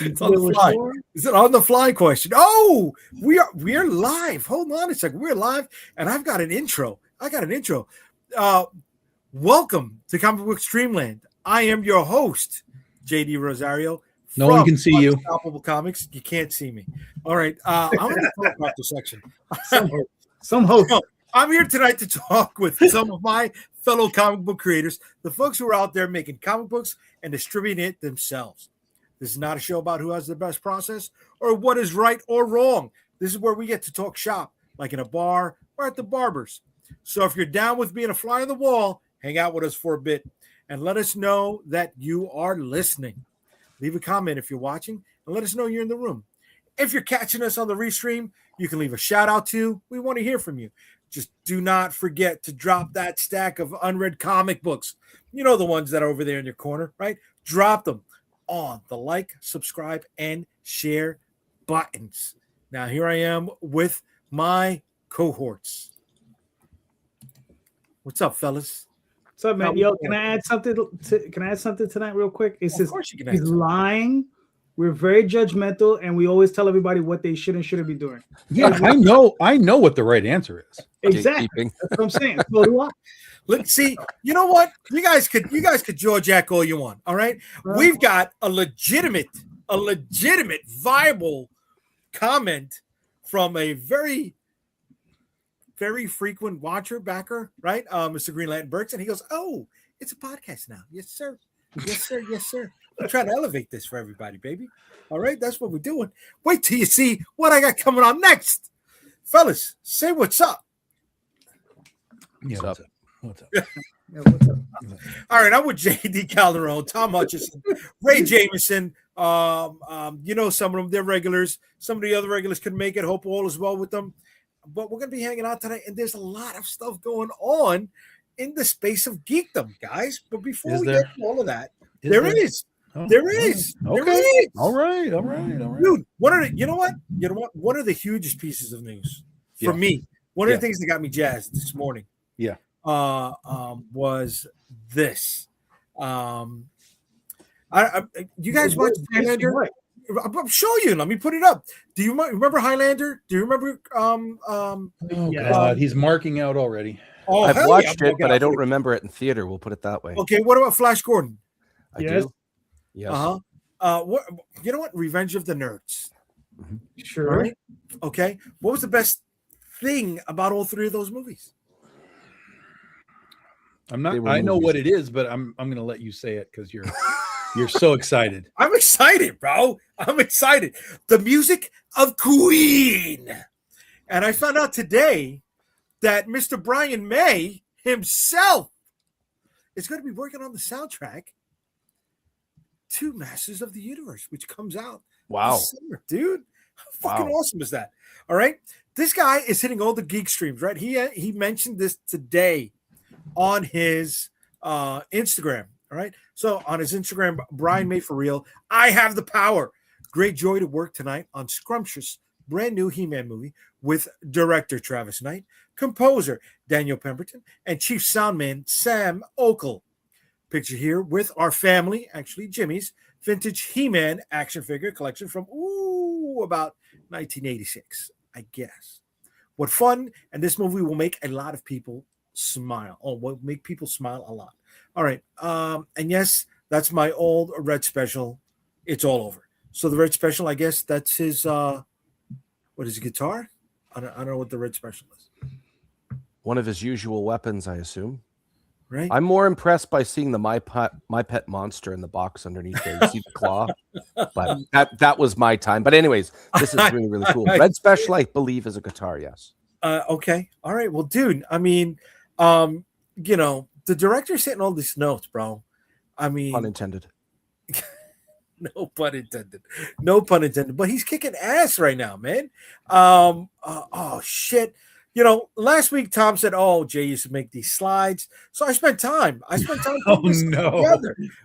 It's on the fly. Is it on the fly question? Oh, we are live. Hold on a second. We're live, and I've got an intro. Welcome to Comic Book Streamland. I am your host, JayDee Rosario. No one can see you. Unstoppable Comics. You can't see me. All right. I'm in the helicopter section. Some host. I'm here tonight to talk with some of my fellow comic book creators, the folks who are out there making comic books and distributing it themselves. This is not a show about who has the best process or what is right or wrong. This is where we get to talk shop, like in a bar or at the barber's. So if you're down with being a fly on the wall, hang out with us for a bit and let us know that you are listening. Leave a comment if you're watching and let us know you're in the room. If you're catching us on the restream, you can leave a shout out too. We want to hear from you. Just do not forget to drop that stack of unread comic books. You know, the ones that are over there in your corner, right? Drop them on the like, subscribe, and share buttons. Now, here I am with my cohorts. What's up, fellas? What's up, man? Yo, can I add something? Can I add something tonight, real quick? It says he's lying. We're very judgmental, and we always tell everybody what they should and shouldn't be doing. Yeah, I know what the right answer is. Exactly. That's what I'm saying. So do I. Let's see. You know what? You guys could George Jack all you want. All right. We've got a legitimate, viable comment from a very, very frequent watcher, backer, right? Mr. Green Lantern Burks, and he goes, "Oh, it's a podcast now." Yes, sir. Yes, sir. Yes, sir. I'm trying to elevate this for everybody, baby. All right, that's what we're doing. Wait till you see what I got coming on next. Fellas, say what's up. Yeah, what's up? Yeah, what's up? All right, I'm with JayDee Calderon, Tom Hutchison, Ray Jameson. You know, some of them, they're regulars. Some of the other regulars couldn't make it. Hope all is well with them. But we're going to be hanging out tonight, and there's a lot of stuff going on in the space of geekdom, guys. But before we get to all of that, there is. There is. All right. Dude, you know what? One of the hugest pieces of news for me, one of the things that got me jazzed this morning, was this. You guys watch Highlander? I'll show you. Let me put it up. Do you remember Highlander? Do you remember? God, he's marking out already. Oh, I've watched it, but I don't remember it in theater. We'll put it that way. Okay, what about Flash Gordon? I do. Yes. What? You know what? Revenge of the Nerds. Mm-hmm. Sure. Right? Okay. What was the best thing about all three of those movies? I know what it is, but I'm going to let you say it because you're so excited. I'm excited, bro. I'm excited. The music of Queen. And I found out today that Mr. Brian May himself is going to be working on the soundtrack to Masters of the Universe, which comes out this summer, dude. How fucking awesome is that? All right. This guy is hitting all the geek streams, right? He mentioned this today on his Instagram. All right. So on his Instagram, Brian May for real. I have the power. Great joy to work tonight on scrumptious brand new He-Man movie with director Travis Knight, composer Daniel Pemberton, and chief soundman Sam Okell. Picture here with our family, actually Jimmy's vintage He-Man action figure collection from about 1986, I guess. What fun! And this movie will make a lot of people smile. Will make people smile a lot. All right, and yes, that's my old Red Special. It's all over. So the Red Special, I guess that's his. What is his guitar? I don't know what the Red Special is. One of his usual weapons, I assume. Right. I'm more impressed by seeing the My Pet Monster in the box underneath there. You see the claw, but that was my time. But anyways, this is really, really cool. Red Special, I believe, is a guitar. Yes. Okay. All right. Well, dude, I mean, you know, the director's hitting all these notes, bro. I mean, pun intended. No pun intended. No pun intended. But he's kicking ass right now, man. Oh shit. You know, last week Tom said, "Oh, Jay used to make these slides," so I spent time. Together.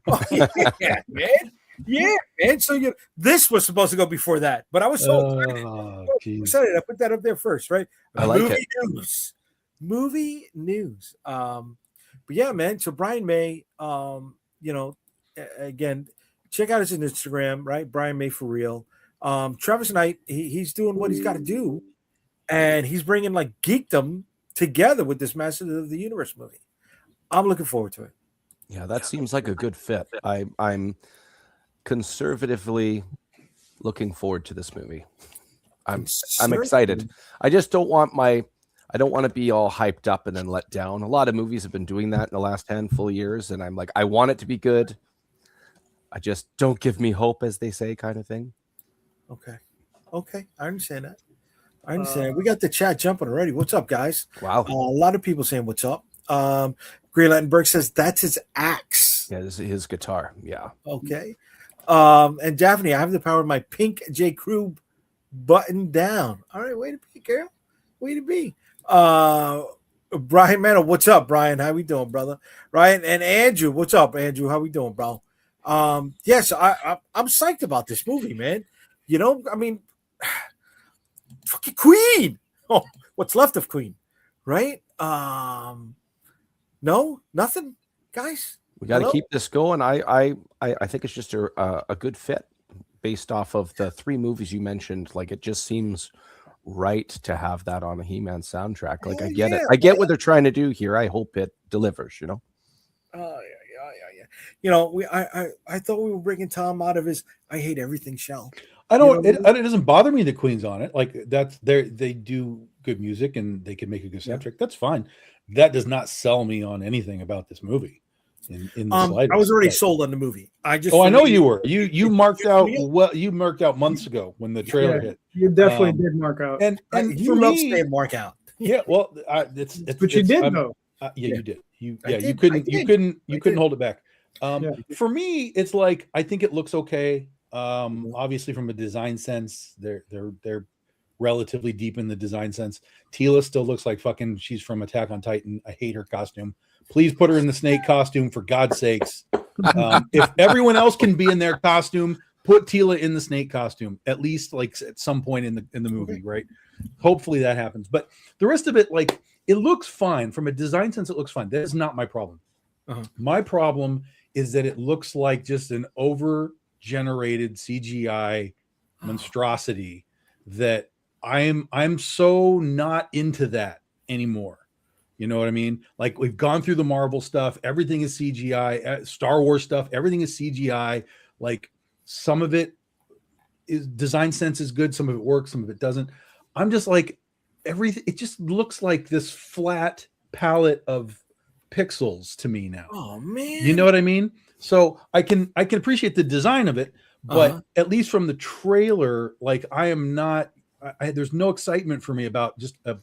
Oh, yeah, man. Yeah, man. So this was supposed to go before that, but I was so excited. I put that up there first, right? I like it. Movie news. But yeah, man. So Brian May, you know, again, check out his Instagram, right? Brian May for real. Travis Knight, he's doing what he's got to do, and he's bringing like geekdom together with this Masters of the Universe movie. I'm looking forward to it. Yeah, that seems like a good fit. I'm conservatively looking forward to this movie. I'm excited. I just don't want to be all hyped up and then let down. A lot of movies have been doing that in the last handful of years, and I'm like, I want it to be good. I just don't give me hope, as they say, kind of thing. Okay, I understand that. We got the chat jumping already. What's up, guys? Wow. A lot of people saying what's up. Grey Lattenberg says that's his axe. Yeah, this is his guitar. Yeah. Okay. And Daphne, I have the power of my pink J. Crew button down. All right, way to be, girl. Way to be. Brian Mano, what's up, Brian? How we doing, brother? Ryan and Andrew, what's up, Andrew? How we doing, bro? Yes, I'm psyched about this movie, man. You know, I mean, fucking Queen. Oh, what's left of Queen, right? No, nothing, guys. We got to keep this going. I think it's just a good fit based off of the 3 movies you mentioned. Like, it just seems right to have that on a He-Man soundtrack. Like, I get it. I get what they're trying to do here. I hope it delivers. You know. Yeah. You know, I thought we were bringing Tom out of his I hate everything shell. I don't. It doesn't bother me the Queen's on it. Like, they do good music and they can make a good soundtrack. That's fine. That does not sell me on anything about this movie. In the slightest. I was already sold on the movie. I know you were. You marked out you marked out months ago when the trailer hit. You definitely did mark out. And for me, mark out. Yeah, well, it's but you did though. You did. You couldn't hold it back. For me, it's like, I think it looks okay. Obviously, from a design sense, they're relatively deep in the design sense. Tila still looks like fucking she's from Attack on Titan. I hate her costume. Please put her in the snake costume, for God's sakes. If everyone else can be in their costume, put Tila in the snake costume, at least like at some point in the movie, right? Hopefully that happens. But the rest of it, like, it looks fine. From a design sense, it looks fine. That is not my problem. My problem is that it looks like just an over-generated CGI monstrosity that I'm so not into that anymore. You know what I mean? Like, we've gone through the Marvel stuff. Everything is CGI. Star Wars stuff. Everything is CGI. Like, some of it is design sense is good. Some of it works. Some of it doesn't. I'm just like, everything. It just looks like this flat palette of pixels to me now. Oh man. You know what I mean? So I can appreciate the design of it, but at least from the trailer, like, I am not. There's no excitement for me about just a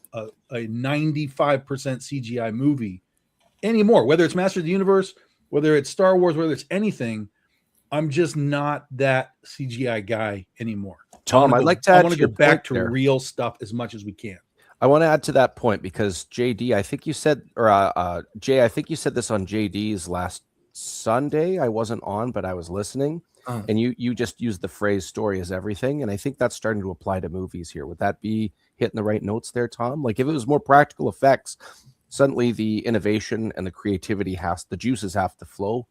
95% CGI movie anymore. Whether it's Master of the Universe, whether it's Star Wars, whether it's anything, I'm just not that CGI guy anymore. Tom, I'd like to add I want to go back to real stuff as much as we can. I want to add to that point because JayDee, I think you said, or Jay, I think you said this on JayDee's last Sunday. I wasn't on, but I was listening. And you just used the phrase "story is everything," and I think that's starting to apply to movies here. Would that be hitting the right notes there, Tom? Like, if it was more practical effects, suddenly the innovation and the creativity the juices have to flow.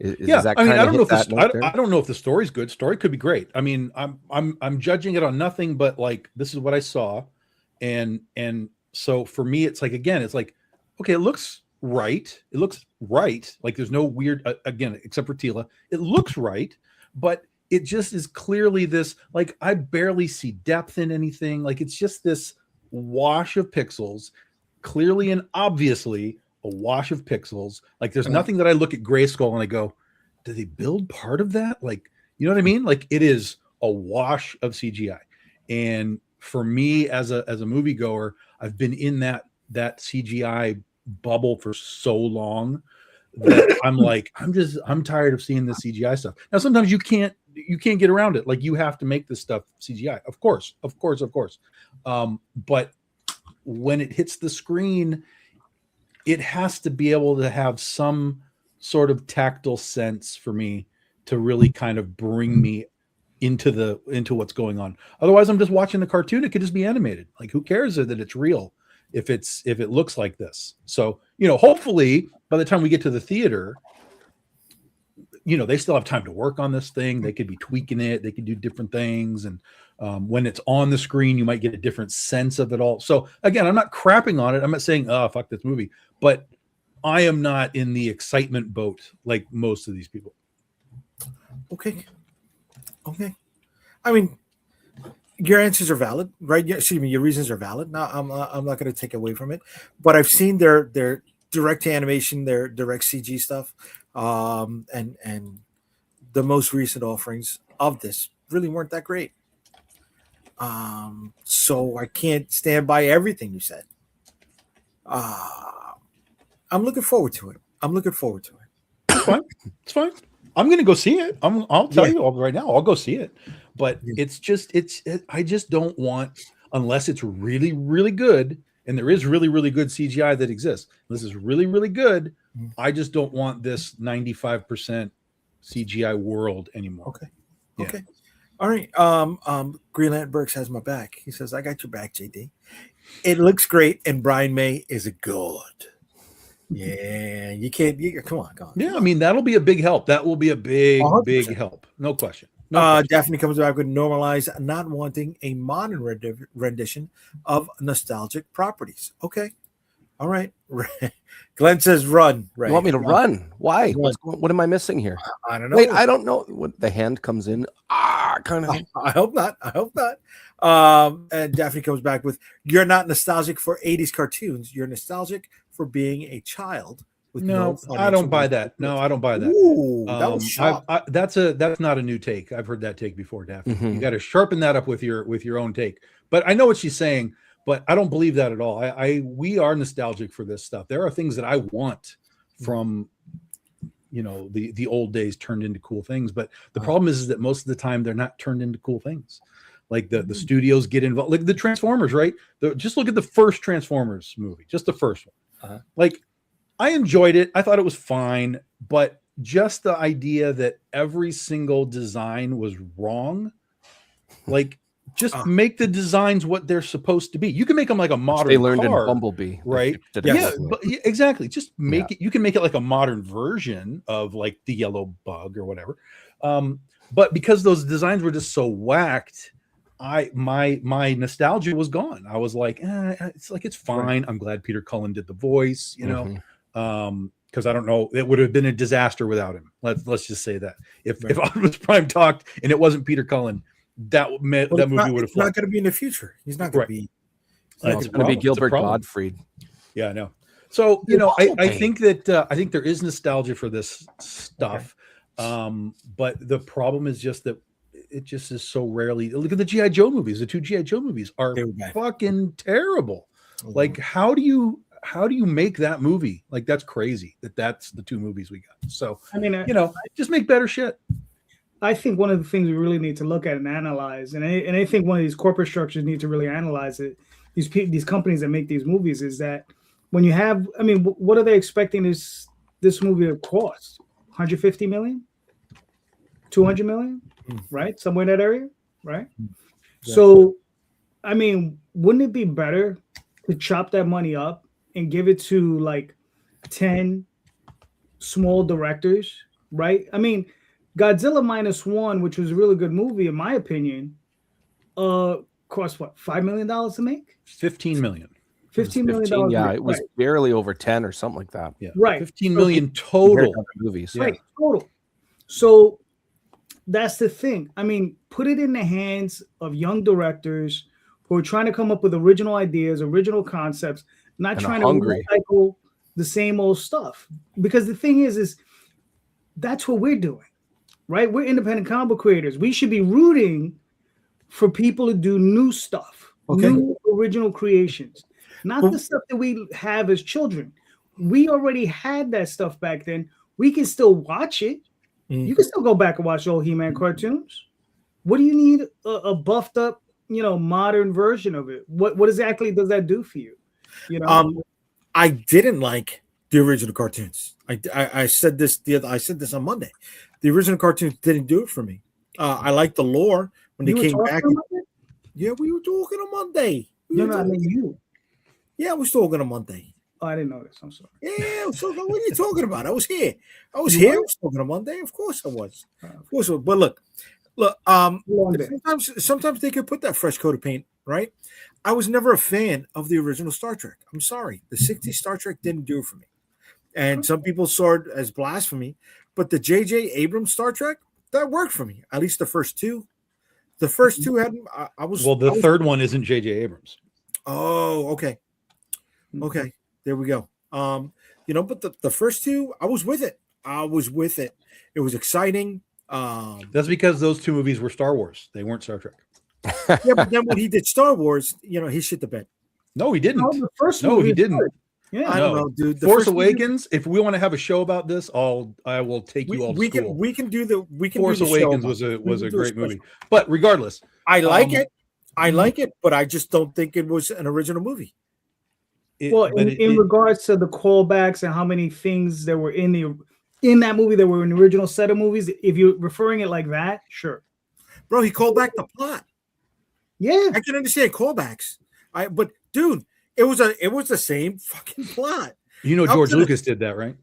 That I mean, I don't know if the story's good. Story could be great. I mean, I'm judging it on nothing but, like, this is what I saw, and so for me, it's like, again, it's like, okay, it looks right. It looks right. Like, there's no weird, again, except for Tila. It looks right, but it just is clearly this, like, I barely see depth in anything. Like, it's just this wash of pixels, clearly and obviously a wash of pixels. Like, there's nothing that I look at Grayskull and I go, did they build part of that? Like, you know what I mean? Like, it is a wash of CGI. And for me, as a moviegoer, I've been in that CGI bubble for so long that I'm like, I'm tired of seeing the CGI stuff. Now, sometimes you can't get around it. Like, you have to make this stuff CGI, of course. But when it hits the screen, it has to be able to have some sort of tactile sense for me to really kind of bring me into what's going on. Otherwise, I'm just watching a cartoon. It could just be animated. Like, who cares that it's real if it looks like this? So, you know, hopefully by the time we get to the theater, they still have time to work on this thing. They could be tweaking it. They could do different things. And when it's on the screen, you might get a different sense of it all. So again, I'm not crapping on it. I'm not saying, oh, fuck this movie, but I am not in the excitement boat like most of these people. Okay. I mean, your answers are valid, right? Excuse me, your reasons are valid. Now, I'm not going to take away from it, but I've seen their direct animation, their direct CG stuff, and the most recent offerings of this really weren't that great. So I can't stand by everything you said. I'm looking forward to it. It's fine. I'm going to go see it. I'll tell you all right now. I'll go see it. But I just don't want, unless it's really, really good, and there is really, really good CGI that exists. This is really, really good. I just don't want this 95% CGI world anymore. Okay. All right. Greenland Burks has my back. He says, I got your back, JD. It looks great, and Brian May is a god. Yeah, you can't. Come on. Yeah, I mean, that'll be a big help. That will be a big 100%. Help. No question. Daphne comes back with normalize not wanting a modern rendition of nostalgic properties. Okay. All right. Glenn says run. Right. You want me to run? Why? What am I missing here? I don't know. Wait, I don't know. What the hand comes in. Kind of. I hope not. And Daphne comes back with, you're not nostalgic for 80s cartoons. You're nostalgic for being a child. No, I don't buy that. No, I don't buy that. Ooh, that was sharp. That's not a new take. I've heard that take before, Daphne. You got to sharpen that up with your own take. But I know what she's saying, but I don't believe that at all. We are nostalgic for this stuff. There are things that I want from the old days turned into cool things. But the problem is that most of the time they're not turned into cool things. Like the studios get involved, like the Transformers, right? Just look at the first Transformers movie, just the first one. Like, I enjoyed it. I thought it was fine, but just the idea that every single design was wrong, like, just make the designs what they're supposed to be. You can make them like a modern they learned car, in Bumblebee, right? Exactly. Just make it. You can make it like a modern version of like the yellow bug or whatever. But because those designs were just so whacked, my nostalgia was gone. I was like, it's fine. Right. I'm glad Peter Cullen did the voice, because I don't know, it would have been a disaster without him. Let's just say that if Optimus Prime talked and it wasn't Peter Cullen, that movie would have flopped. It's not going to be in the future. He's not going to be. It's going to be Gilbert Gottfried. Yeah, I know. So I think that I think there is nostalgia for this stuff, but the problem is just that it just is so rarely. Look at the G.I. Joe movies. The two G.I. Joe movies are fucking terrible. Like, how do you make that movie? Like, that's crazy that's the two movies we got. So, I mean, just make better shit. I think one of the things we really need to look at and analyze, and I think one of these corporate structures need to really analyze it, these companies that make these movies, is that when you have, I mean, what are they expecting this movie to cost? 150 million? 200 million? Right? Somewhere in that area? Right? Yeah. So, I mean, wouldn't it be better to chop that money up and give it to like 10 small directors, right? I mean, Godzilla -1, which was a really good movie, in my opinion, cost what, $5 million to make? 15 million. $15 million. Yeah, it was barely over 10 or something like that. Yeah, right. 15 million total movies. Right, total. So that's the thing. I mean, put it in the hands of young directors who are trying to come up with original ideas, original concepts, not trying to recycle the same old stuff. Because the thing is that's what we're doing, right? We're independent comic book creators. We should be rooting for people to do new stuff, new original creations, not the stuff that we have as children. We already had that stuff back then. We can still watch it. You can still go back and watch old He-Man cartoons. What do you need a buffed up, modern version of it? What exactly does that do for you? I didn't like the original cartoons. I said this on Monday. The original cartoons didn't do it for me. I liked the lore when they came back. Yeah, we were talking on Monday. I mean you. Yeah, we were talking on Monday. Oh, I didn't know this. I'm sorry. Yeah, so what are you talking about? I was here. I was here. I was talking on Monday. Of course I was. Of course. But look. Sometimes they could put that fresh coat of paint, right? I was never a fan of the original Star Trek. I'm sorry. The 60s Star Trek didn't do it for me. And some people saw it as blasphemy. But the J.J. Abrams Star Trek, that worked for me. At least the first two. The first two had the third one isn't J.J. Abrams. Oh, okay. Okay. There we go. But the first two, I was with it. It was exciting. That's because those two movies were Star Wars. They weren't Star Trek. Yeah, but then when he did Star Wars, he shit the bed. No, he didn't. The first he didn't. Good. Yeah, I don't know, dude. Force Awakens. If we want to have a show about this, I will take you all to school. We can do the Force Awakens was a great movie. But regardless, I like it. I like it, but I just don't think it was an original movie. In regards to the callbacks and how many things there were in that movie that were in the original set of movies, if you're referring it like that, sure. Bro, he called back the plot. Yeah, I can understand callbacks. But dude, it was the same fucking plot. George Lucas did that, right?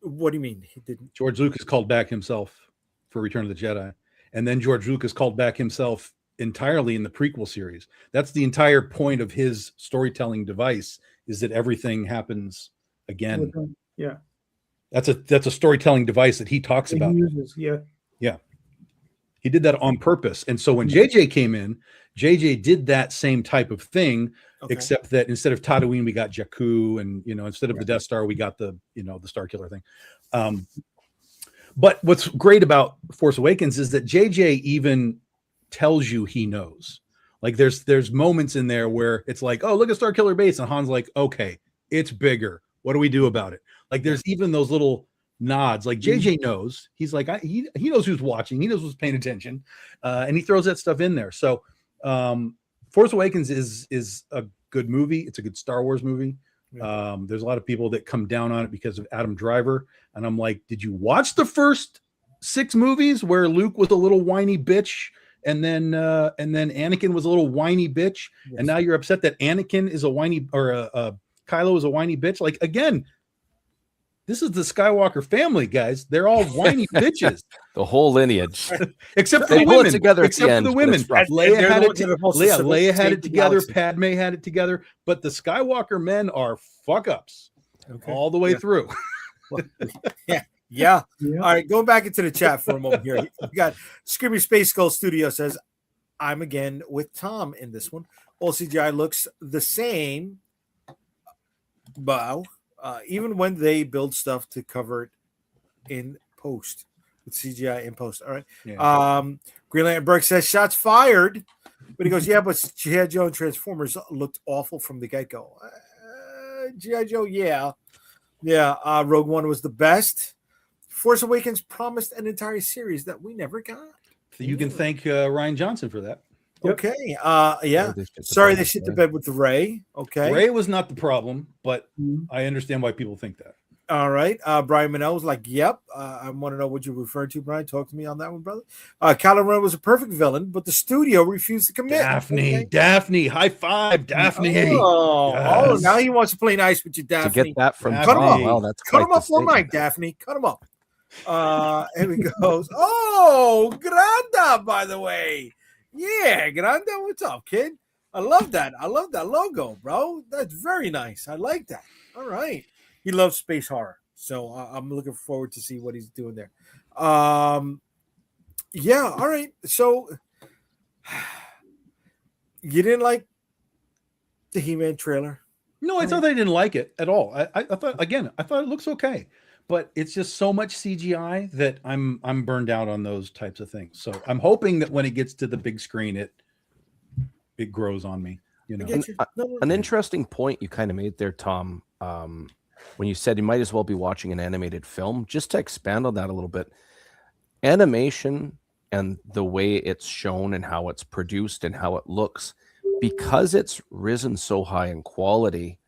What do you mean he didn't? George Lucas called back himself for Return of the Jedi, and then George Lucas called back himself entirely in the prequel series. That's the entire point of his storytelling device, is that everything happens again. Yeah, that's a storytelling device that he talks about. He uses, yeah. He did that on purpose, and so when JJ came in, JJ did that same type of thing, except that instead of Tatooine, we got Jakku, and instead of the Death Star, we got the the Star Killer thing. But what's great about Force Awakens is that JJ even tells you he knows. Like there's moments in there where it's like, oh, look at Star Killer Base, and Han's like, okay, it's bigger. What do we do about it? Like there's even those little nods. Like JJ knows. He's like, he knows who's watching. He knows who's paying attention, and he throws that stuff in there. So Force Awakens is a good movie. It's a good Star Wars movie. There's a lot of people that come down on it because of Adam Driver, and I'm like, did you watch the first 6 movies where Luke was a little whiny bitch, and then Anakin was a little whiny bitch, and now you're upset that Anakin is a whiny, or Kylo is a whiny bitch? Like, again, this is the Skywalker family, guys. They're all whiny bitches. The whole lineage, except for the women. Together except for the women. Leia had it together. Galaxy. Padme had it together. But the Skywalker men are fuck ups all the way through. Yeah. All right, going back into the chat for a moment here. We got Screaming Space Skull Studio says, "I'm again with Tom in this one. All CGI looks the same. Wow." Even when they build stuff to cover it in post with CGI in post. All right. Yeah. Green Lantern Burke says shots fired, but he goes, yeah, but G.I. Joe and Transformers looked awful from the get-go. G.I. Joe, yeah. Rogue One was the best. Force Awakens promised an entire series that we never got. You can thank Rian Johnson for that. Okay. Sorry, they shit the bed with the Ray. Okay. Ray was not the problem, but I understand why people think that. All right. Brian Manel was like, yep. I want to know what you referred to, Brian. Talk to me on that one, brother. Kylo Ren was a perfect villain, but the studio refused to commit. Daphne. High five, Daphne. Oh, now he wants to play nice with you, Daphne. To get that from Cut him up. Wow, that's cut him up for Mike, Daphne. Cut him up. Here he goes. Oh, Granda, by the way. Yeah, Grande, what's up, kid? I love that. I love that logo, bro. That's very nice. I like that. All right. He loves space horror, so I'm looking forward to see what he's doing there. Yeah, all right. So you didn't like the He-Man trailer? No, it's not that I didn't like it at all. I thought it looks okay. But it's just so much CGI that I'm burned out on those types of things. So I'm hoping that when it gets to the big screen, it grows on me. An interesting point you kind of made there, Tom, when you said you might as well be watching an animated film. Just to expand on that a little bit, animation and the way it's shown and how it's produced and how it looks, because it's risen so high in quality.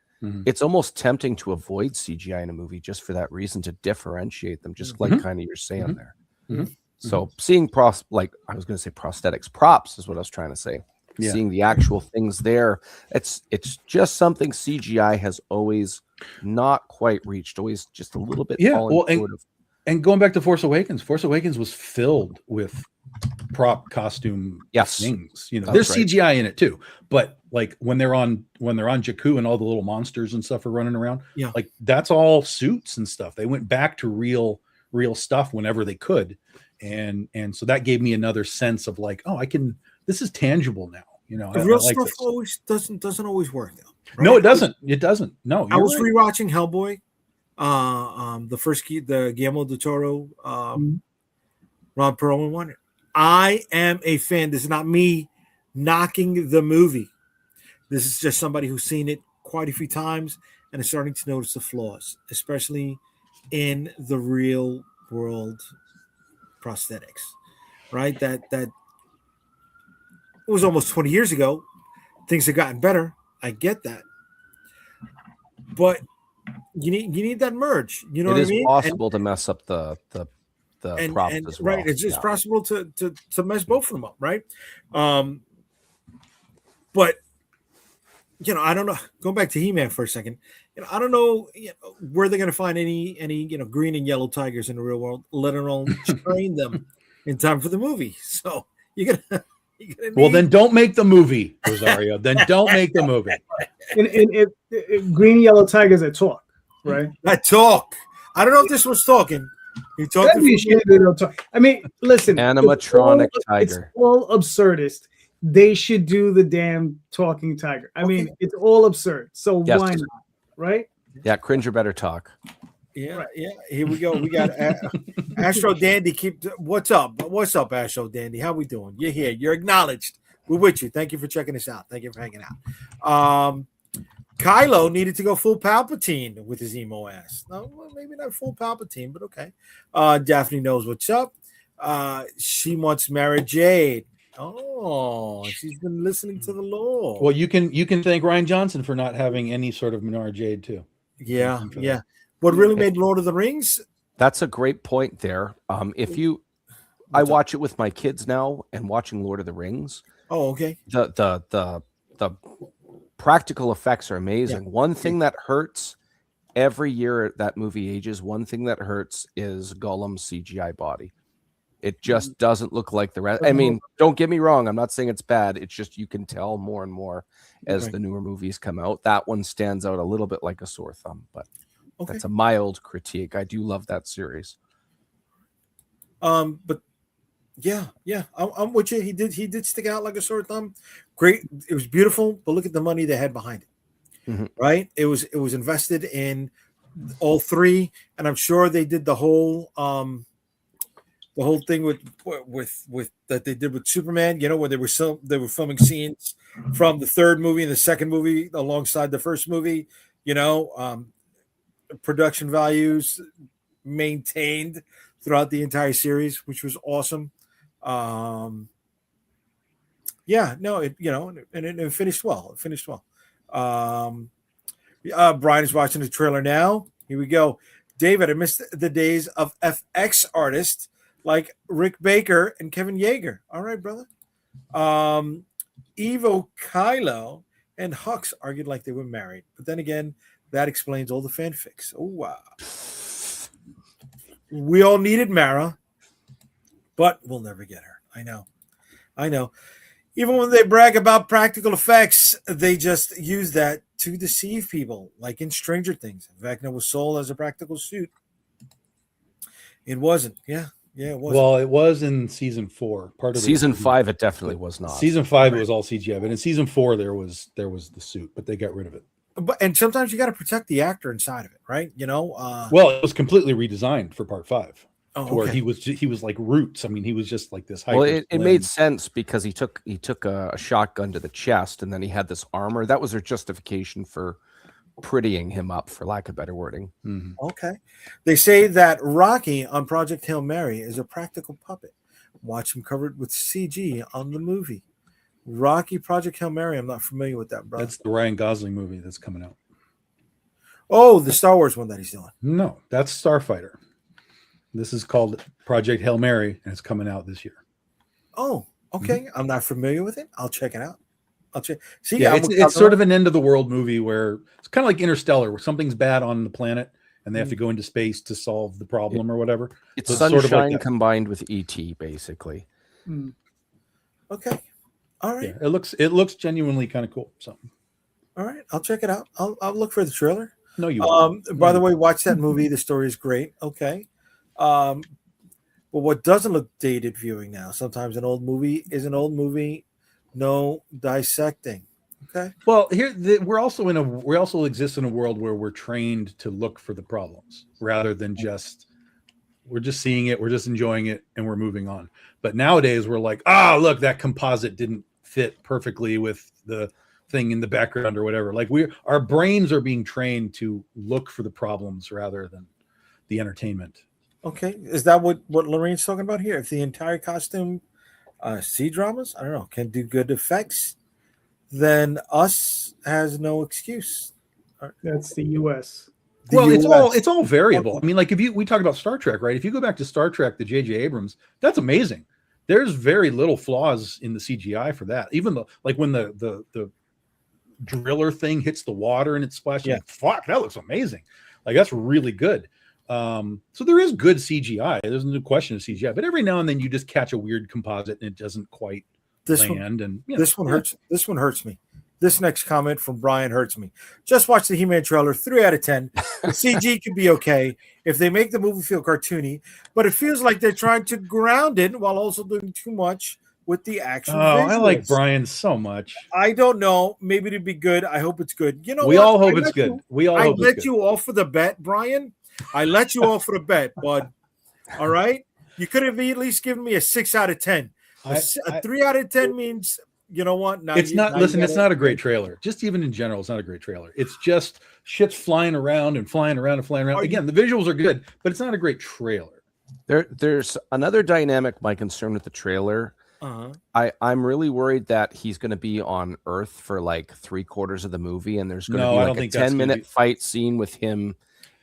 It's almost tempting to avoid CGI in a movie just for that reason, to differentiate them, just like kind of you're saying there. So seeing props is what I was trying to say. Yeah. Seeing the actual things there, it's just something CGI has always not quite reached. Always just a little bit. Yeah. Well, and going back to Force Awakens was filled with prop costume things. You know, there's CGI in it too, but like when they're on Jakku and all the little monsters and stuff are running around, like that's all suits and stuff. They went back to real stuff whenever they could, and so that gave me another sense of like, oh, this is tangible now. You know, the real stuff always doesn't always work though. Right? No, it doesn't. It doesn't. No, I was rewatching Hellboy, the Guillermo del Toro, Ron Perlman one. I am a fan. This is not me knocking the movie. This is just somebody who's seen it quite a few times and is starting to notice the flaws, especially in the real world prosthetics. Right? That it was almost 20 years ago. Things have gotten better. I get that. But you need that merge. You know what I mean? It is possible to mess up the props as well. Right. It's possible to mess both of them up, right? But I don't know. Going back to He-Man for a second, I don't know, where they're going to find any green and yellow tigers in the real world, let alone train them in time for the movie. So you're gonna well, then don't make the movie, Rosario. Then don't make the movie. And green and yellow tigers that talk, right? That talk. I don't know if this was talking. He talked. I mean, listen. Animatronic tiger. It's all absurdist. They should do the damn talking tiger. I mean, it's all absurd. So why not? Right? Yeah, Cringer better talk. Yeah, right. Yeah. Here we go. We got Astro Dandy. What's up? What's up, Astro Dandy? How we doing? You're here. You're acknowledged. We're with you. Thank you for checking us out. Thank you for hanging out. Kylo needed to go full Palpatine with his emo ass. No, well, maybe not full Palpatine, but okay. Daphne knows what's up. She wants Mara Jade. Oh, she's been listening to the Lord. Well, you can thank Ryan Johnson for not having any sort of Mara Jade too. Yeah. What really made Lord of the Rings? That's a great point there. I watch it with my kids now, and watching Lord of the Rings. Oh, okay. The practical effects are amazing. Yeah. One thing that hurts every year that movie ages, one thing that hurts is Gollum's CGI body. It just doesn't look like the rest. I mean, don't get me wrong. I'm not saying it's bad. It's just you can tell more and more as the newer movies come out. That one stands out a little bit like a sore thumb, but that's a mild critique. I do love that series. But yeah, I'm with you. He did stick out like a sore thumb. Great, it was beautiful, but look at the money they had behind it. Mm-hmm. Right? It was invested in all three, and I'm sure they did the whole thing with that they did with Superman. Where they were filming scenes from the third movie and the second movie alongside the first movie. Production values maintained throughout the entire series, which was awesome. It finished well. Brian is watching the trailer now. Here we go. David, I missed the days of FX artists like Rick Baker and Kevin Yeager. All right, brother. Evo, Kylo, and Hux argued like they were married. But then again, that explains all the fanfics. Oh, wow. We all needed Mara, but we'll never get her. I know. Even when they brag about practical effects, they just use that to deceive people, like in Stranger Things. Vecna was sold as a practical suit. It wasn't. Yeah, it was. Well, it was in season 4. Part of season 5, it definitely was not. Season 5, it was all CGI, but in season 4, there was the suit, but they got rid of it. And sometimes you got to protect the actor inside of it, right? Well, it was completely redesigned for part 5. Where he was like Roots. I mean, he was just like this. Well, it made sense because he took a shotgun to the chest, and then he had this armor. That was their justification for prettying him up, for lack of better wording. Mm-hmm. Okay. They say that Rocky on Project Hail Mary is a practical puppet. Watch him covered with CG on the movie. Rocky Project Hail Mary. I'm not familiar with that, brother. That's the Ryan Gosling movie that's coming out. Oh, the Star Wars one that he's doing. No, that's Starfighter. This is called Project Hail Mary, and it's coming out this year. Oh, okay. Mm-hmm. I'm not familiar with it. I'll check it out. I'll check. See, yeah, it's sort of an end of the world movie where it's kind of like Interstellar, where something's bad on the planet and they have to go into space to solve the problem or whatever. It's so Sunshine sort of like combined with ET, basically. Okay. All right. Yeah, it looks genuinely kind of cool. So, all right, I'll check it out. I'll look for the trailer. No, you won't. By the way, watch that movie. The story is great. Okay. But what doesn't look dated viewing now? Sometimes an old movie is an old movie. No dissecting. Okay. Well, we also exist in a world where we're trained to look for the problems rather than we're just seeing it, we're just enjoying it, and we're moving on. But nowadays we're like, look, that composite didn't fit perfectly with the thing in the background or whatever. Like our brains are being trained to look for the problems rather than the entertainment. Okay. Is that what Lorraine's talking about here? If the entire costume C dramas, I don't know, can do good effects, then us has no excuse. That's the US. It's all variable. I mean, like we talk about Star Trek, right? If you go back to Star Trek, the J.J. Abrams, that's amazing. There's very little flaws in the CGI for that. Even though, like when the driller thing hits the water and it's splashing, like, fuck, that looks amazing. Like that's really good. So there is good CGI. There's no question of CGI, but every now and then you just catch a weird composite and it doesn't quite land. This one hurts. This one hurts me. This next comment from Brian hurts me. Just watch the He-Man trailer, 3 out of 10. The CG could be okay if they make the movie feel cartoony, but it feels like they're trying to ground it while also doing too much with the action. I like Brian so much. I don't know. Maybe it'd be good. I hope it's good. You know, we all hope it's good. I let you off for the bet, Brian. I let you off for the bet, bud. All right. You could have at least given me a 6 out of 10. A 3 out of 10 means, you know what? It's not a great trailer. Just even in general, it's not a great trailer. It's just shit's flying around and flying around and flying around. Again, the visuals are good, but it's not a great trailer. There's another dynamic. My concern with the trailer. I'm really worried that he's going to be on Earth for like 3/4 of the movie, and there's going to be like a 10-minute fight scene with him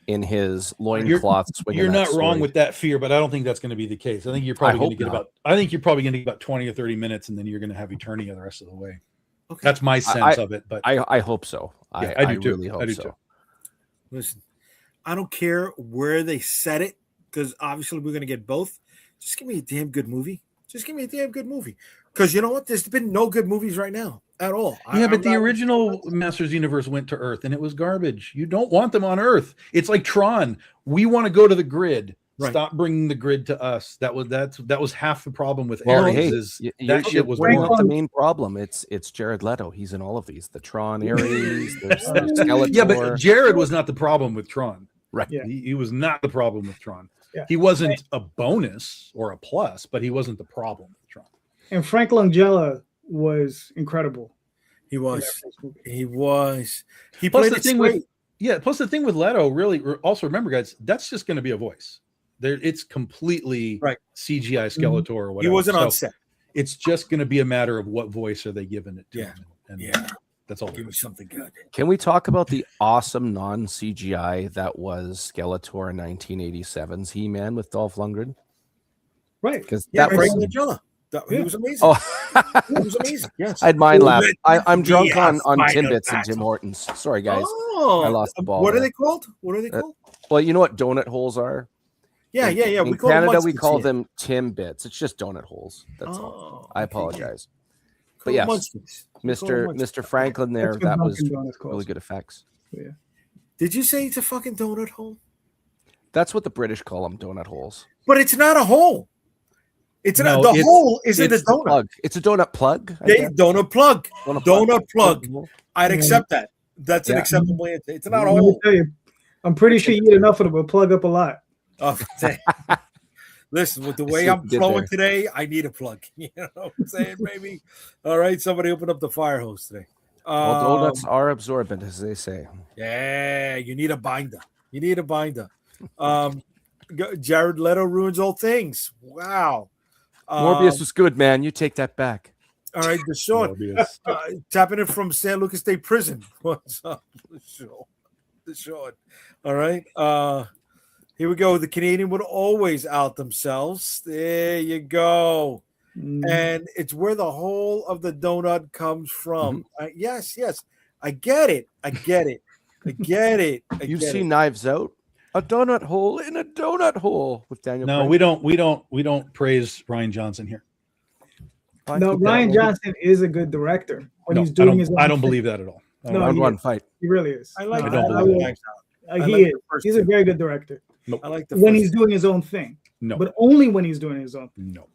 in his loincloth. You're not wrong with that fear, but I don't think that's going to to be the case. I think you're probably going to get about 20 or 30 minutes, and then you're going to have Eternia the rest of the way. Okay. That's my sense of it. But I hope so. Yeah, I do too. Really hope so. Too. Listen, I don't care where they set it, because obviously we're going to get both. Just give me a damn good movie. Because you know what? There's been no good movies right now at all. Yeah, but the original Masters Universe went to Earth, and it was garbage. You don't want them on Earth. It's like Tron. We want to go to the grid. Right. Stop bringing the grid to us. That was half the problem with Ares. That shit was not the main problem. It's Jared Leto. He's in all of these. The Tron Ares. There's Skeletor. Yeah, but Jared was not the problem with Tron. Right. Yeah. He was not the problem with Tron. Yeah. He wasn't a bonus or a plus, but he wasn't the problem with Tron. And Frank Langella was incredible. He was. He was. He plus played the thing with plus the thing with Leto, really, also remember, guys, that's just going to be a voice. It's completely CGI Skeletor or whatever. He wasn't on set. It's just going to be a matter of what voice are they giving it to him. And that's all. Give me something good. Can we talk about the awesome non-CGI that was Skeletor in 1987's He-Man with Dolph Lundgren? Right. Because that was Langella. He was amazing. He was amazing. Yes. I had mind laugh. I'm drunk on Timbits and Tim Hortons. Sorry, guys. I lost the ball. What are they called? Well, you know what donut holes are? Yeah. In Canada, we call them Timbits. It's just donut holes. That's all. I apologize. But yes, Mr. Franklin there, that was really good effects. Yeah. Did you say it's a fucking donut hole? That's what the British call them, donut holes. But it's not a hole. Hole isn't a donut. Plug. It's a donut plug. Donut plug. Donut plug. I'd accept that. That's an acceptable answer. It's not a hole. I'm pretty sure you eat enough of them. Will plug up a lot. Oh, listen, with the way I'm flowing today, I need a plug. You know what I'm saying, baby? All right, somebody open up the fire hose today. Well, donuts are absorbent, as they say. Yeah, you need a binder. Jared Leto ruins all things. Wow. Morbius was good, man. You take that back. All right, Deshaun. Tapping it from San Lucas State Prison. What's up, Deshaun? All right. Here we go. The Canadian would always out themselves. There you go. and it's where the whole of the donut comes from. Yes, I get it. You've seen Knives Out? A donut hole in a donut hole with Daniel. No, Craig. we don't praise Ryan Johnson here. No, Ryan Johnson is a good director when he's doing his own I don't thing. believe that at all. Round one fight. He really is. I like. I don't believe that. He's a very good director. Nope. I like when he's doing his own thing. No, but only when he's doing his own thing. No.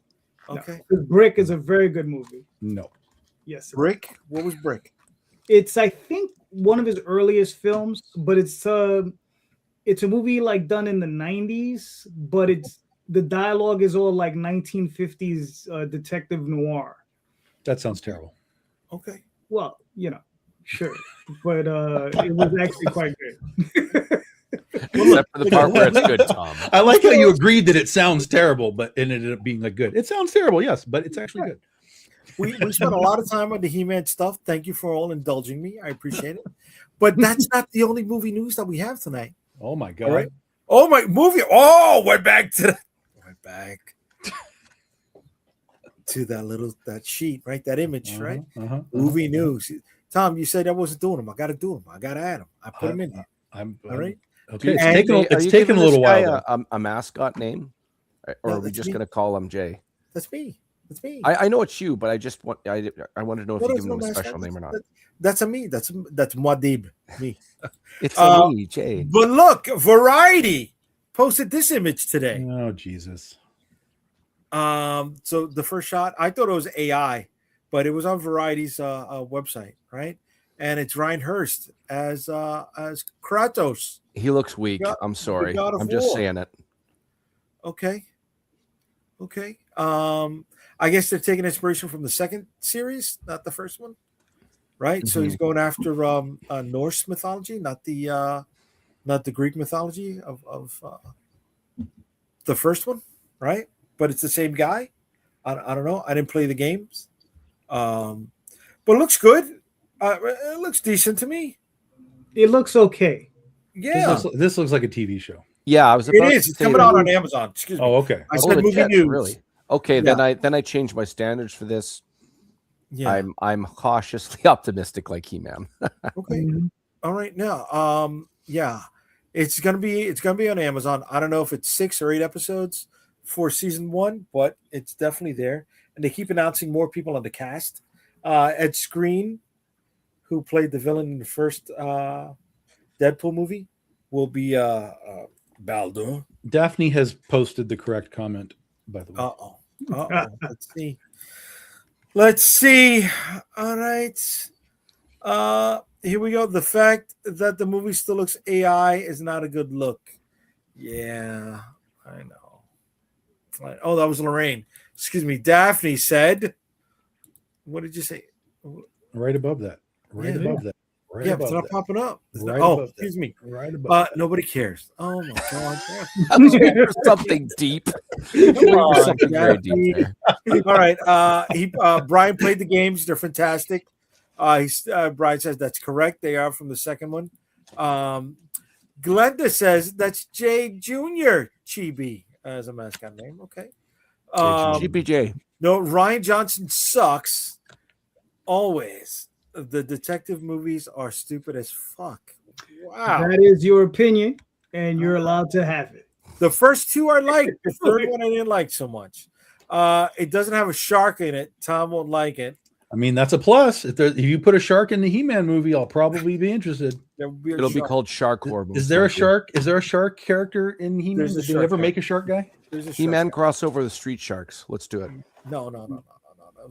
Okay. No. Brick is a very good movie. No. Yes. Brick. What was Brick? It's I think one of his earliest films, but it's a movie like done in the 90s, but the dialogue is all like 1950s detective noir. That sounds terrible. Okay. Well, sure, but it was actually quite good. Except for the part where it's good, Tom. I like how you agreed that it sounds terrible, but it ended up being like good. It sounds terrible, yes, but it's actually good. We spent a lot of time on the He-Man stuff. Thank you for all indulging me. I appreciate it. But that's not the only movie news that we have tonight. Oh my God. Right? Oh my movie. Oh, we're back to that sheet, right? That image, right? Movie news. Tom, you said I wasn't doing them. I got to do them. I got to add them. I put them in there. All right. Okay. It's taking a little while. A mascot name, or are we just going to call him Jay? That's me. I know it's you, but I want to know if you give him a special name or not. That's a me. That's Muad'Dib. Me. It's a me, Jay. But look, Variety posted this image today. Oh Jesus. So the first shot, I thought it was AI, but it was on Variety's website, right? And it's Ryan Hurst as Kratos. He looks weak. I'm sorry. I'm just saying it. Okay. I guess they're taking inspiration from the second series, not the first one, right? So he's going after Norse mythology, not the Greek mythology of the first one, right? But it's the same guy. I don't know. I didn't play the games, but it looks good. It looks decent to me. It looks okay. Yeah, this looks like a TV show. Yeah, I was. It is. It's coming out on Amazon. Excuse me. Oh, okay. I said movie news. Really? Okay, yeah. Then I changed my standards for this. Yeah. I'm cautiously optimistic, like He-Man. Okay. All right. Now, yeah, it's gonna be on Amazon. I don't know if it's 6 or 8 episodes for season 1, but it's definitely there. And they keep announcing more people on the cast. Ed Skrein, who played the villain in the first Deadpool movie, will be Baldur. Daphne has posted the correct comment, by the way. Let's see. All right. Here we go. The fact that the movie still looks AI is not a good look. Yeah, I know. Oh, that was Lorraine. Excuse me. Daphne said, what did you say? Right above that. Right above that. Right yeah, but it's not popping up. Excuse me. Right above nobody cares. Oh my God. Something deep. Something very deep there. All right. Brian played the games. They're fantastic. Brian says that's correct. They are from the second one. Glenda says that's Jay Jr. Chibi as a mascot name. Okay. GBJ. No, Ryan Johnson sucks. Always. The detective movies are stupid as fuck. Wow. That is your opinion, and you're allowed to have it. The first 2 I liked. The third one I didn't like so much. It doesn't have a shark in it. Tom won't like it. I mean, that's a plus. If you put a shark in the He-Man movie, I'll probably be interested. It'll be called Shark Horror. Is there a shark? Is there a shark character in He-Man? Did they ever make a shark guy? He-Man crossover with Street Sharks. Let's do it. No.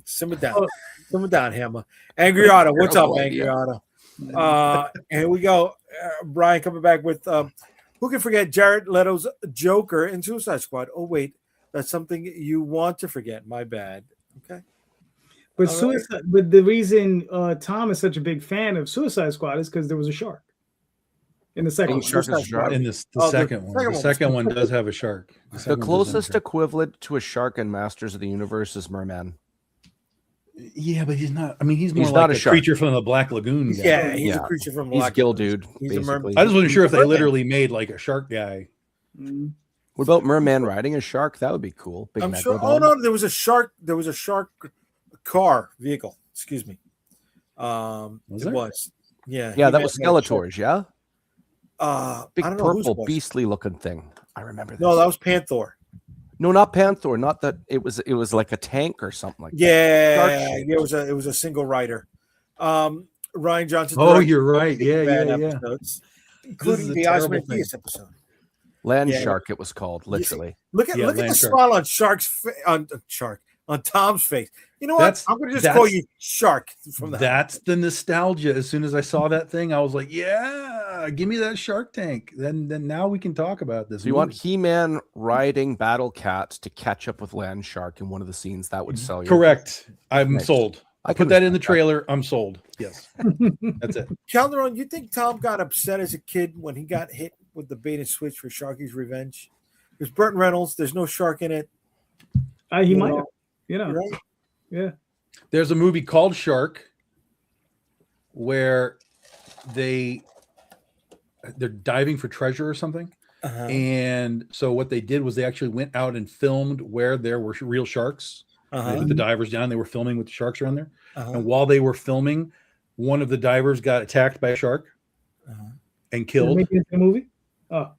Simmer down. Simmer down, Hammer. Angry Otto. What's up, Angry Otto? Here we go. Brian coming back with who can forget Jared Leto's Joker in Suicide Squad? Oh, wait. That's something you want to forget. My bad. Okay. But but the reason Tom is such a big fan of Suicide Squad is because there was a shark in the second one. In the second one. The second one does have a shark. The closest equivalent to a shark in Masters of the Universe is Merman. Yeah, but he's not. I mean, he's more like a creature from the Black Lagoon guy. Yeah, he's a creature from the Black Lagoon. He's Gill Dude. I just wasn't sure if they literally made like a shark guy. Mm-hmm. What about merman riding a shark? That would be cool. Big I'm sure. megalodon. Oh no, there was a shark. There was a shark car vehicle. Excuse me. Was. Yeah. Yeah, that was Skeletor's. Yeah. Big I don't know purple beastly looking thing. I remember this. No, that was Panther. No, not Panther. Not that it was like a tank or something like that. Yeah, it was a single rider. Ryan Johnson. Oh, you're right. Yeah. Episodes, including the Osmodeus episode. Land Shark, it was called, literally. Look at the smile on Tom's face. You know what? I'm gonna just call you Shark from that. That's the nostalgia. As soon as I saw that thing, I was like, "Yeah, give me that Shark Tank." Then now we can talk about this. So you want He-Man riding Battle Cat to catch up with Land Shark in one of the scenes that would sell you? Correct. I'm sold. I put that in the trailer. I'm sold. Yes, that's it. Calderon, you think Tom got upset as a kid when he got hit with the bait and switch for Sharky's Revenge? There's Burt Reynolds. There's no shark in it. He might have. Right? Yeah. There's a movie called Shark where they're diving for treasure or something. And so what they did was they actually went out and filmed where there were real sharks. They put the divers down. They were filming with the sharks around there. And while they were filming, one of the divers got attacked by a shark and killed. Making it the movie? Oh.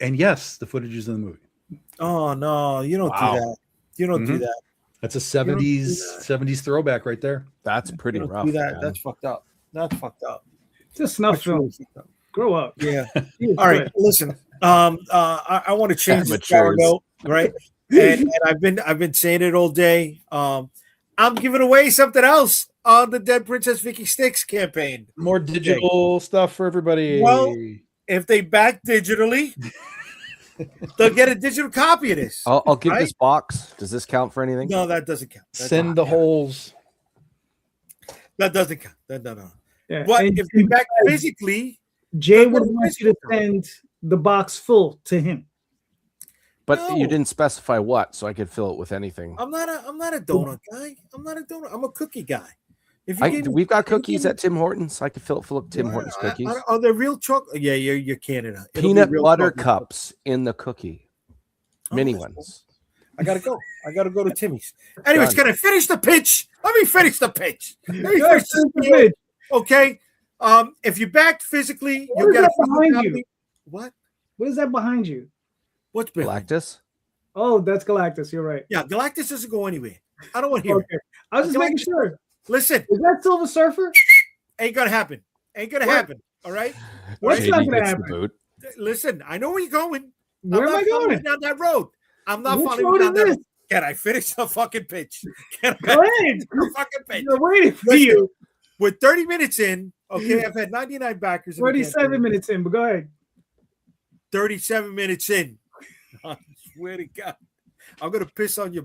And yes, the footage is in the movie. Oh no, you don't do that. You don't do that. That's a 70s throwback right there. That's pretty rough. Do that. That's fucked up. That's fucked up. It's a snuff film. Grow up. Yeah. All right. Listen. I want to change the note, right? And I've been saying it all day. I'm giving away something else on the Dead Princess Vicky Sticks campaign. More digital stuff for everybody. Well, if they back digitally, they'll get a digital copy of this. I'll give this box. Does this count for anything? No, that doesn't count. Send the holes. That doesn't count. No. Yeah. But if they back physically, Jay would want you to send the box full to him. But you didn't specify what, so I could fill it with anything. I'm not a donut guy. I'm a cookie guy. We've got cookies at Tim Hortons. I could fill up Tim Hortons cookies. Are they real chocolate? Yeah, you're Canada. Peanut butter cups in the cookie. Mini ones. I gotta go. I gotta go to Timmy's. Anyways, can I finish the pitch? Let me finish the pitch. Okay. If you backed physically, you'll get a behind you. What? What is that behind you? What's behind? Galactus? Oh, that's Galactus. You're right. Yeah, Galactus doesn't go anywhere. I don't want to hear it. I was just making sure. Listen. Is that Silver Surfer? Ain't gonna happen. Happen. All right. What's not gonna happen? Listen, I know where you're going. Where am I going? Down that road. I'm not following down that road. Can I finish the fucking pitch? Go ahead. The fucking pitch. You're waiting for you. We're 30 minutes in. Okay, I've had 99 backers. 37 minutes in, but go ahead. 37 minutes in. I swear to God, I'm gonna piss on your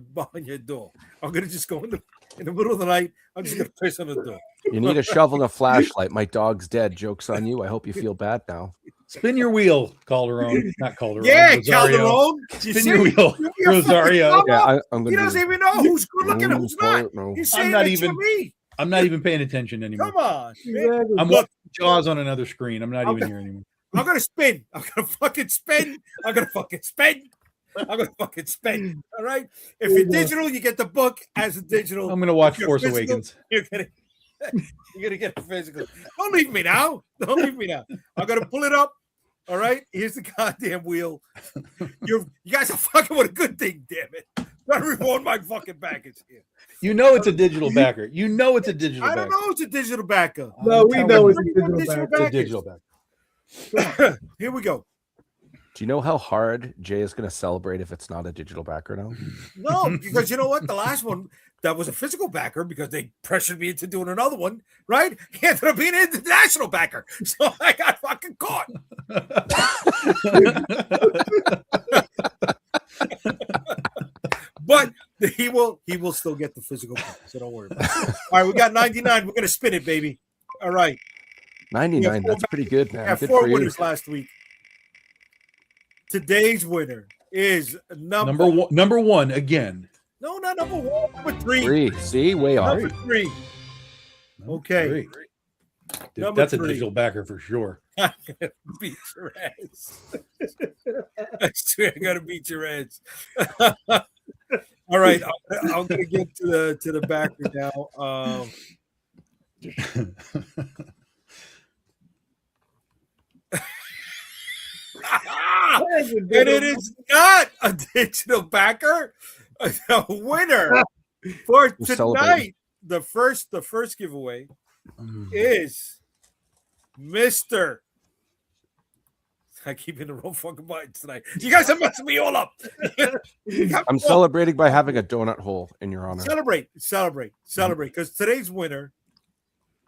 door. I'm gonna just go in the middle of the night. I'm just gonna piss on the door. You need a shovel and a flashlight. My dog's dead. Joke's on you. I hope you feel bad now. Spin your wheel, Calderon. Not Calderon. Yeah, Rosario. Calderon. Spin your wheel, Rosario. Yeah, he doesn't even know who's good looking and who's not. He's saying me. I'm not even paying attention anymore. Come on. I'm watching Jaws on another screen. I'm not even here anymore. I'm gonna spin. I'm gonna fucking spin. I'm gonna fucking spin. All right. If you're digital, you get the book as a digital. I'm gonna watch Force Awakens. You're gonna get the physical. Don't leave me now. I'm gonna pull it up. All right. Here's the goddamn wheel. You guys are fucking with a good thing, damn it. Gotta reward my fucking backers here. You know it's a digital backer. I don't know it's a digital backer. No, we know it's a digital backer. Here we go. Do you know how hard Jay is going to celebrate if it's not a digital backer now? No, because you know what? The last one, that was a physical backer because they pressured me into doing another one, right? He ended up being an international backer. So I got fucking caught. But he will still get the physical back, so don't worry about it. All right, we got 99. We're going to spin it, baby. All right. 99, that's pretty good, man. We had 4 winners last week. Today's winner is number one again. No, not number 1. Number 3. 3. See, way off. Number 3. Okay. That's a digital backer for sure. I'm gonna beat your ass. I swear I'm gonna beat your ass. All right, I'm gonna get to the backer now. And it is not a digital backer. The winner for tonight, the first giveaway is Mr. I keep in the wrong fucking mind tonight. You guys are messing me all up. I'm celebrating by having a donut hole in your honor. Celebrate. Because today's winner,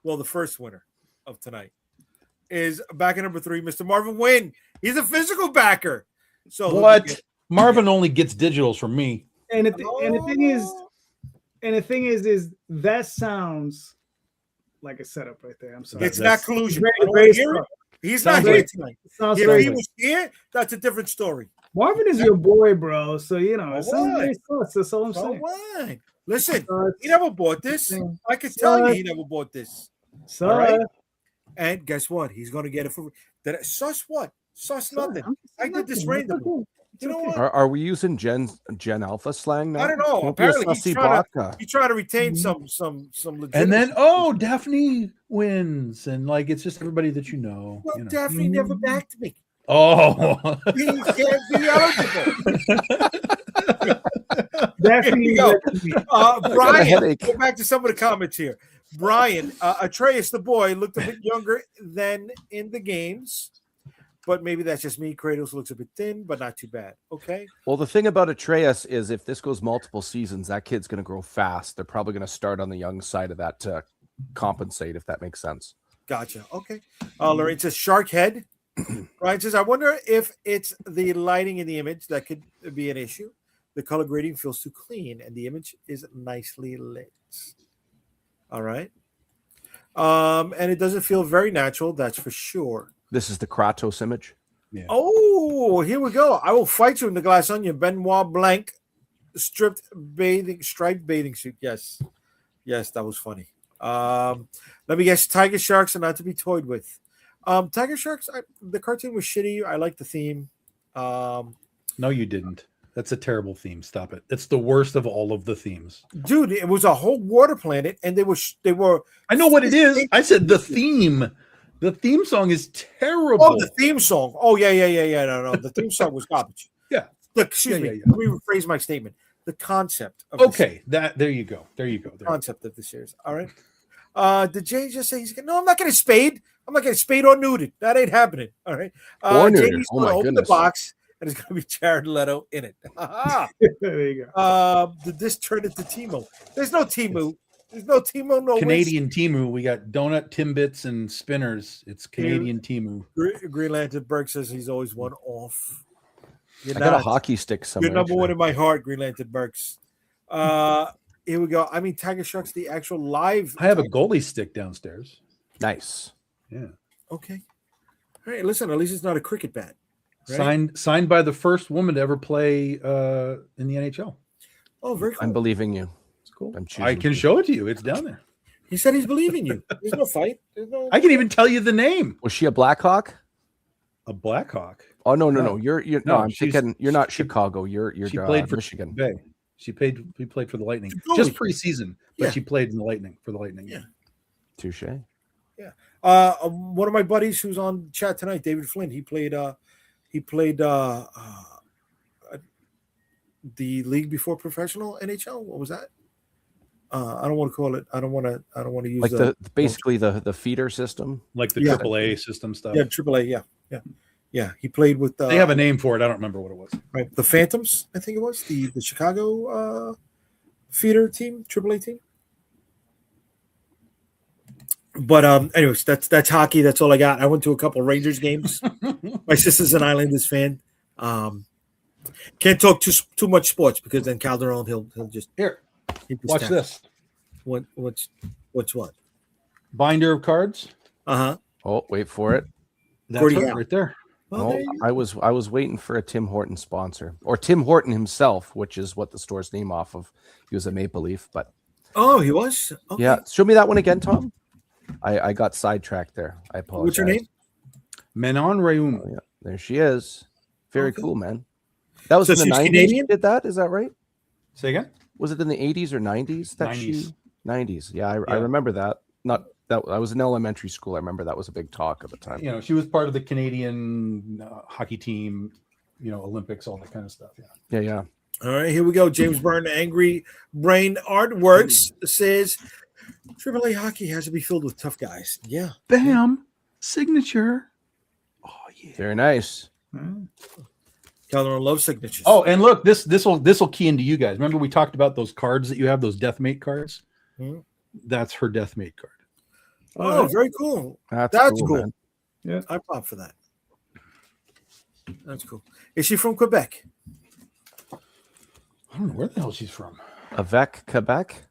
well, the first winner of tonight, is backer number 3, Mr. Marvin Wynn. He's a physical backer. So what? Marvin only gets digitals from me. And the thing is that sounds like a setup right there. I'm sorry. It's not collusion. He's not here tonight. If he was here, that's a different story. Marvin is your boy, bro. So it sounds very sus. That's all I'm saying. What? Listen, he never bought this. I can tell you he never bought this. All right. And guess what? He's going to get it for sus what? Sus nothing. I did this randomly. You know what? Are we using Gen Alpha slang now? I don't know. Apparently, he's trying to retain some legit. And then Daphne wins, and like it's just everybody that you know. Well, Daphne never backed me. Oh, he can't be eligible. Daphne, Brian, go back to some of the comments here. Brian, Atreus the boy looked a bit younger than in the games. But maybe that's just me. Kratos looks a bit thin, but not too bad. Okay. Well, the thing about Atreus is if this goes multiple seasons, that kid's going to grow fast. They're probably going to start on the young side of that to compensate, if that makes sense. Gotcha. Okay. Lorraine says shark head. Ryan says, I wonder if it's the lighting in the image that could be an issue. The color grading feels too clean, and the image is nicely lit. All right. And it doesn't feel very natural, that's for sure. This is the Kratos image. Yeah. Oh, here we go. I will fight you in the glass onion. Benoit Blanc, striped bathing suit. Yes, that was funny. Let me guess. Tiger sharks are not to be toyed with. Tiger sharks. The cartoon was shitty. I like the theme. No, you didn't. That's a terrible theme. Stop it. It's the worst of all of the themes, dude. It was a whole water planet, and they were. I know what it is. I said the theme. The theme song is terrible. Oh, the theme song. Oh, yeah. No. The theme song was garbage. Yeah. Look, excuse me. Let me rephrase my statement. The concept of there you go. Concept of the series. All right. Did Jay just say no, I'm not getting spayed. I'm not getting spayed or neutered. That ain't happening. All right. Or neutered. JD's gonna open the box and it's gonna be Jared Leto in it. There you go. Did this turn into Timo? There's no Timo. There's no Timo, no Canadian Temu. We got donut, Timbits, and spinners. It's Canadian Temu. Green Lantern Berg says he's always one off. I got a hockey stick somewhere. You're number one in my heart, Green Lantern Bergs. Here we go. I mean, Tiger Sharks, the actual live. I have a goalie stick downstairs. Nice. Yeah. Okay. All right. Listen, at least it's not a cricket bat. Right? Signed by the first woman to ever play in the NHL. Oh, very cool. I'm believing you. Cool. I can show it to you. It's down there. He said he's believing you. There's no fight. I can even tell you the name. Was she a Blackhawk? A Blackhawk? Oh no. You're no. I'm thinking you're not Chicago. You're she played for Michigan. Bay. She played for the Lightning just preseason, but she played in the Lightning for the Lightning. Yeah. Touche. Yeah. One of my buddies who's on chat tonight, David Flynn. He played the league before professional NHL. What was that? I don't want to call it. I don't want to use like basically the feeder system, like the AAA system stuff. Yeah, AAA. Yeah. He played with. They have a name for it. I don't remember what it was. Right, the Phantoms. I think it was the Chicago feeder team, AAA team. But anyways, that's hockey. That's all I got. I went to a couple Rangers games. My sister's an Islanders fan. Can't talk too much sports because then Calderon he'll just here. Watch this. What's what? Binder of cards. Uh-huh. Oh, wait for it. That's right there. Well, I was waiting for a Tim Horton sponsor or Tim Horton himself, which is what the store's name off of. He was a Maple Leaf, but he was. Okay. Yeah, show me that one again, Tom. I got sidetracked there. I apologize. What's your name? Menon Rayum. Oh, yeah, there she is. Very cool, man. That was in the 90s. Canadian? Did that? Is that right? Say again? Was it in the 80s or 90s? 90s. 90s. Yeah, I remember that. Not that I was in elementary school. I remember that was a big talk at the time. You know, she was part of the Canadian hockey team, you know, Olympics, all that kind of stuff. Yeah. Yeah. All right, here we go. James Byrne, Angry Brain Artworks says AAA hockey has to be filled with tough guys. Yeah. Bam. Signature. Oh yeah. Very nice. Calderon loves signatures. Oh, and look, this will key into you guys. Remember we talked about those cards that you have, those deathmate cards? Hmm. That's her deathmate card. Oh, very cool. That's cool. Yeah, I pop for that. That's cool. Is she from Quebec? I don't know where the hell she's from. Avec, Quebec?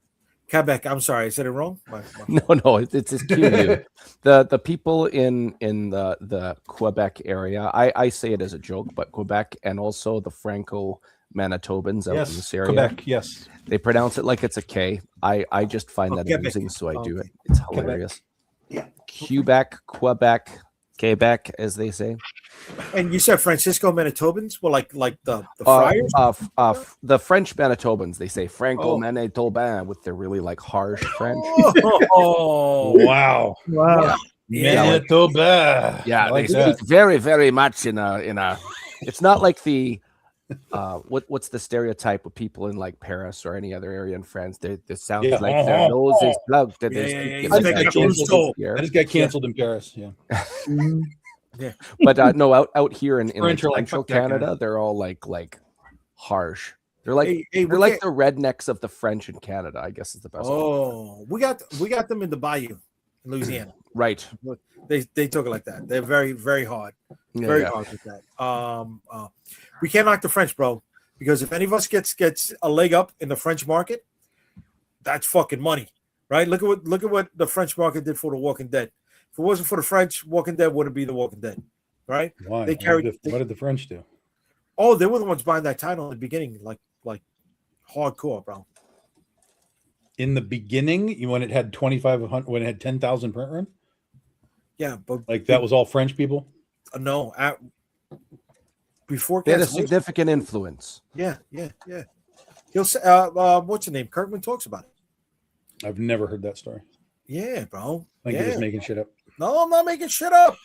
Quebec. I'm sorry, I said it wrong. No, it's QU. The people in the Quebec area, I say it as a joke, but Quebec and also the Franco Manitobans out in this area. Quebec, yes. They pronounce it like it's a K. I just find that amusing, so I do it. It's hilarious. Yeah. Quebec, as they say. And you said Francisco Manitobans? Well, like the friars? The French Manitobans, they say Franco Manitoban with their really like harsh French. Oh, wow. Manitoba. Yeah, like they speak very, very much in a. It's not like the what's the stereotype of people in like Paris or any other area in France? They sound like their nose is plugged. That I just got canceled in Paris. Yeah. Yeah. But no, out here in Central Canada, they're all like harsh. They're like they're like the rednecks of the French in Canada, I guess is the best. Oh, we got them in the Bayou, in Louisiana. Right. They took it like that. They're very, very hard. Very hard with that. We can't knock the French, bro, because if any of us gets a leg up in the French market, that's fucking money, right? Look at what the French market did for The Walking Dead. If it wasn't for the French, Walking Dead wouldn't be The Walking Dead, right? Why? What did the French do? Oh, they were the ones buying that title in the beginning, like hardcore, bro. In the beginning, when it had 2,500, when it had 10,000 print run? Yeah, but like that was all French people? No, before they had a significant influence. Yeah. He'll say, what's your name? Kirkman talks about it. I've never heard that story. Yeah, bro. I think you're just making shit up. No, I'm not making shit up.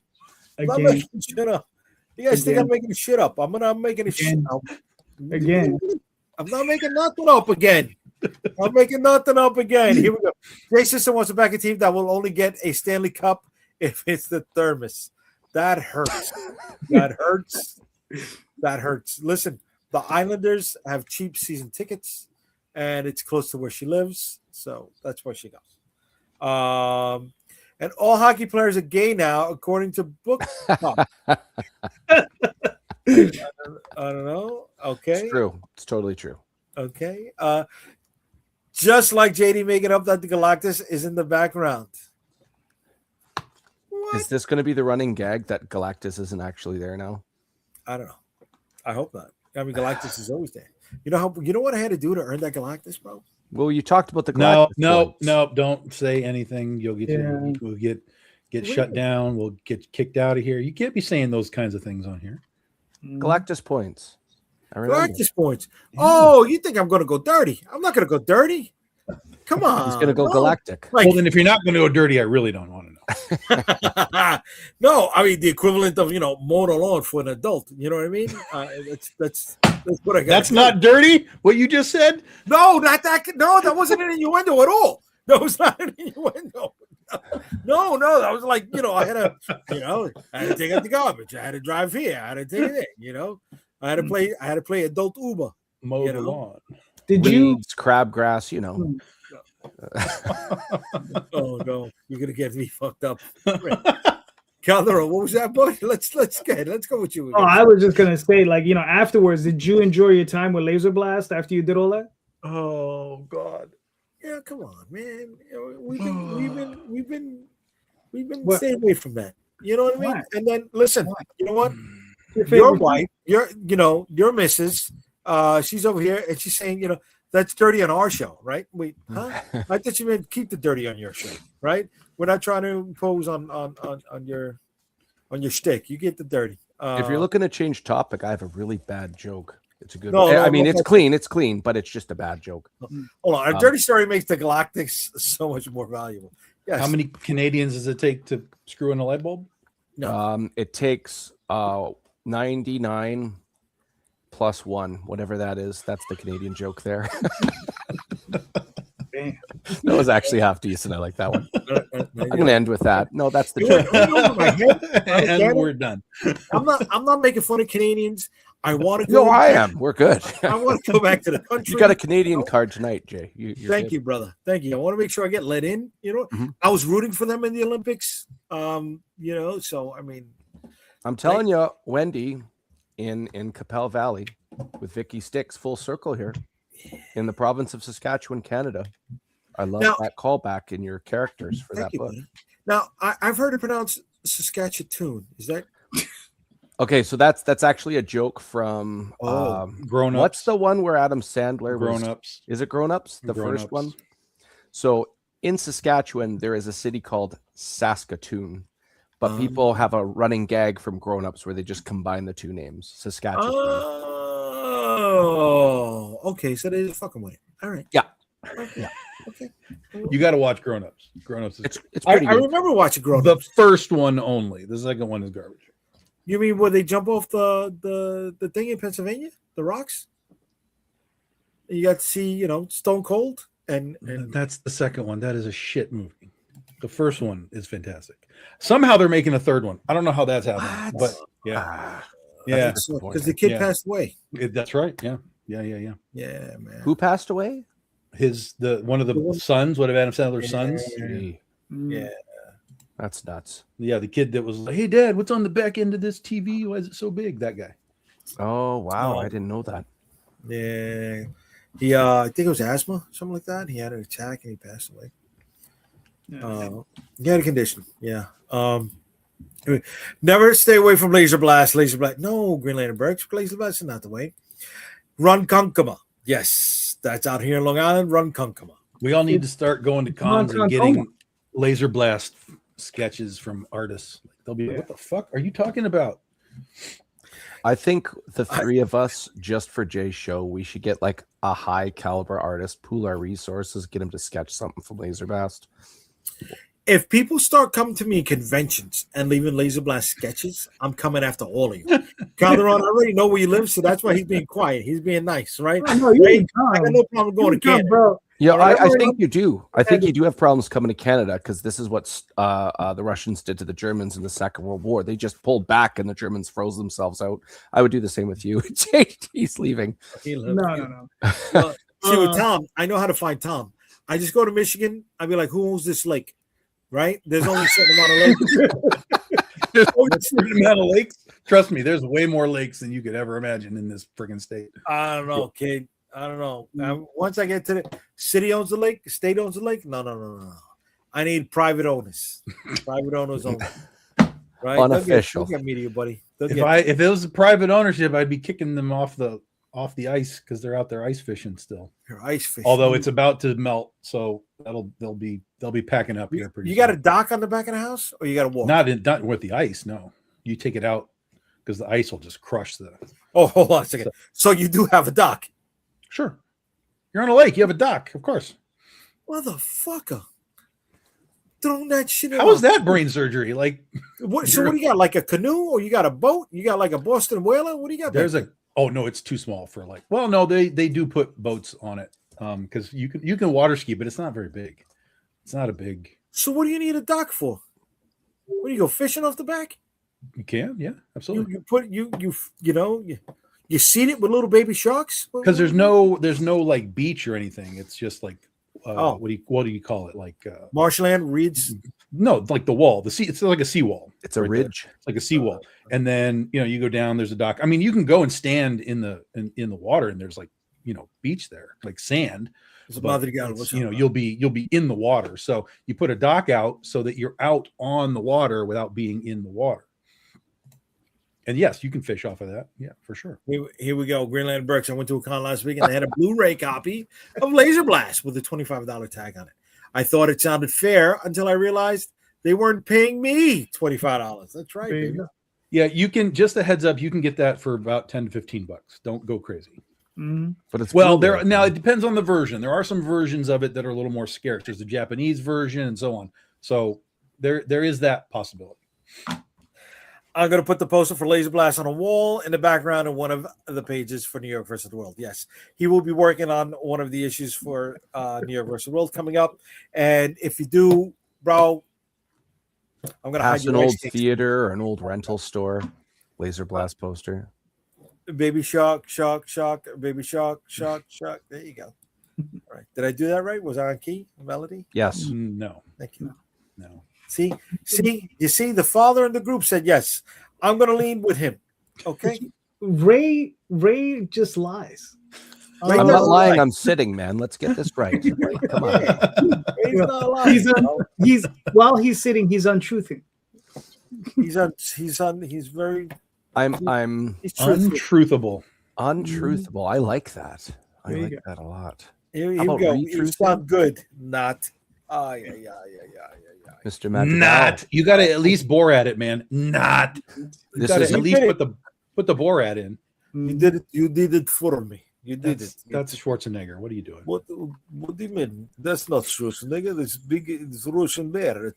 I'm not making shit up. You guys think I'm making shit up? I'm making shit up. Again. I'm not making nothing up again. I'm making nothing up again. Here we go. Jay Sister wants to back a team that will only get a Stanley Cup if it's the thermos. That hurts. That hurts. That hurts. Listen, the Islanders have cheap season tickets, and it's close to where she lives, so that's where she goes. And all hockey players are gay now, according to Book Pop. I don't know. Okay. It's true. It's totally true. Okay. Just like JayDee making up that the Galactus is in the background. What? Is this going to be the running gag that Galactus isn't actually there now? I don't know. I hope not. I mean, Galactus is always there. You know what I had to do to earn that Galactus, bro? Well, you talked about the Galactus. No, don't say anything. You'll get get shut down. We'll get kicked out of here. You can't be saying those kinds of things on here. Galactus points. Galactus points. Oh, you think I'm going to go dirty? I'm not going to go dirty. Come on. He's going to go galactic. Well, then if you're not going to go dirty, I really don't want to know. No, I mean the equivalent of mow the lawn for an adult. You know what I mean? That's what I got. That's not dirty. What you just said? No, not that. No, that wasn't an innuendo at all. That was not an innuendo. No, that was like I had to take out the garbage. I had to drive here. I had to take it in. I had to play adult Uber. Mow the lawn. Did you crabgrass? Oh no, you're gonna get me fucked up. Calderon, what was that, boy? Let's go with you again. Oh, I was just gonna say, afterwards, did you enjoy your time with Laser Blast after you did all that? Oh God. Yeah, come on, man. We've been staying away from that. You know what I mean? Why? And then listen, Why? you know what? Your wife, your missus, she's over here and she's saying, that's dirty on our show, right? Wait, huh? I thought you meant keep the dirty on your show, right? We're not trying to impose on your on your stick. You get the dirty. If you're looking to change topic, I have a really bad joke. It's a good No, one. no, I mean, no, it's clean, but it's just a bad joke. Hold on. A dirty story makes the Galactics so much more valuable. Yes. How many Canadians does it take to screw in a light bulb? No. It takes 99 plus 1, whatever that is. That's the Canadian joke there. Damn. That was actually half decent. I like that one. I'm going to end with that. No, that's the joke. And we're done. I'm not making fun of Canadians. I want to go. No, I am. We're good. I want to go back to the country. You got a Canadian card tonight, Jay. Thank you, brother. Thank you. I want to make sure I get let in. I was rooting for them in the Olympics. So I mean, I'm telling you, Wendy in Capel Valley with Vicky Sticks, full circle here in the province of Saskatchewan, Canada. I love that callback in your characters for that book. Buddy. Now, I've heard it pronounced Saskatchewan. Is that okay? So that's actually a joke from Grown Ups. What's the one where Adam Sandler Grown Ups? Is it Grown Ups? The Grown first Ups. one. So in Saskatchewan, there is a city called Saskatoon, but people have a running gag from Grown Ups where they just combine the two names, Saskatchewan. Oh, okay. So they're fucking with it. All right. Yeah. Okay. Yeah. Okay. You got to watch Grown Ups. Grown Ups. It's pretty I good. remember watching Grown The Ups. first one only. The second one is garbage. You mean where they jump off the thing in Pennsylvania, the rocks? You got to see, Stone Cold, and That's the second one. That is a shit movie. The first one is fantastic. Somehow they're making a third one. I don't know how that's happening, but yeah, yeah, because the kid passed away. That's right. Yeah. Yeah, man. Who passed away? One of the sons, one of Adam Sandler's sons. Yeah. That's nuts. Yeah, the kid that was like, "Hey, Dad, what's on the back end of this TV? Why is it so big?" That guy. Oh wow, I didn't know that. Yeah, he I think it was asthma, something like that. He had an attack and he passed away. He had a condition. Yeah. Never stay away from laser blast. Laser blast. No, Green Lantern Burks. Laser blast is not the way. Ronkonkoma. Yes, that's out here in Long Island. Ronkonkoma. We all need to start going to cons and getting laser blast sketches from artists. They'll be like, "What the fuck are you talking about?" I think the three of us, just for Jay's show, we should get like a high caliber artist, pool our resources, get him to sketch something from Laser Blast. If people start coming to me in conventions and leaving Laser Blast sketches, I'm coming after all of you. Calderon, I already know where you live, so that's why he's being quiet. He's being nice, right? I got no problem going to Canada. Bro. Yeah, I think you do. I think you do have problems coming to Canada because this is what the Russians did to the Germans in the Second World War. They just pulled back and the Germans froze themselves out. I would do the same with you. He's leaving. No. Well, see, with Tom, I know how to find Tom. I just go to Michigan. I'd be like, "Who owns this lake?" Right? There's only a certain amount of lakes. There's only a certain amount of lakes. Trust me, there's way more lakes than you could ever imagine in this freaking state. I don't know, kid. I don't know. Once I get to the city owns the lake, state owns the lake. No. I need private owners. Private owners only. Right? Unofficial. They'll get media, buddy. If it was a private ownership, I'd be kicking them off the ice because they're out there ice fishing still. You're ice fishing. Although it's about to melt, so they'll be packing up here pretty. You got a dock on the back of the house, or you got to walk? Not with the ice. No, you take it out because the ice will just crush the. Oh, hold on a second. So you do have a dock? Sure. You're on a lake. You have a dock, of course. Motherfucker. Throwing that shit How was that brain surgery? Like, what? So what do you got? Like a canoe, or you got a boat? You got like a Boston whaler? What do you got? Oh no, it's too small for like. Well, no, they do put boats on it because you can water ski, but it's not very big. It's not a big. So what do you need a dock for? What do you go fishing off the back? You can, yeah, absolutely. You seed it with little baby sharks because there's no like beach or anything. It's just like what do you call it? Like marshland, reeds. No, like the wall. The sea. It's like a seawall. It's a ridge. There. It's like a seawall, and then you go down. There's a dock. I mean, you can go and stand in the water, and there's like beach there, like sand. You'll be in the water. So you put a dock out so that you're out on the water without being in the water. And yes, you can fish off of that. Yeah, for sure. Here we go. Green Lantern Burks. I went to a con last week and they had a Blu-ray copy of Laser Blast with a $25 tag on it. I thought it sounded fair until I realized They weren't paying me $25. That's right, baby. Yeah, you can, just a heads up, you can get that for about $10 to $15. Don't go crazy. Mm-hmm. But it's there now. It depends on the version. There are some versions of it that are a little more scarce. There's the Japanese version and so on. So there is that possibility. I'm going to put the poster for Laser Blast on a wall in the background of one of the pages for New York versus the World. Yes, he will be working on one of the issues for New York versus the World coming up. And if you do, bro, I'm going to hide an old theater or an old rental store. Laser Blast poster. Baby Shark, Baby Shark. There you go. All right. Did I do that right? Was I on key? Melody? Yes. No. Thank you. No. See, you see, the father in the group said yes. I'm going to lean with him. Okay. Ray just lies. Ray I'm doesn't not lying. lie. I'm sitting, man. Let's get this right. Come on. He's not lying. While he's sitting, he's untruthing. He's very. He's untruthable. Untruthable. I like that. I like that a lot. Here you go. You sound good. Not. Yeah. Mr. Magic. Not. You got to at least Borat it, man. Not. You got to at least put the Borat in. You did it. You did it for me. You did it. That's Schwarzenegger. What are you doing? What do you mean? That's not Schwarzenegger. It's Russian bear.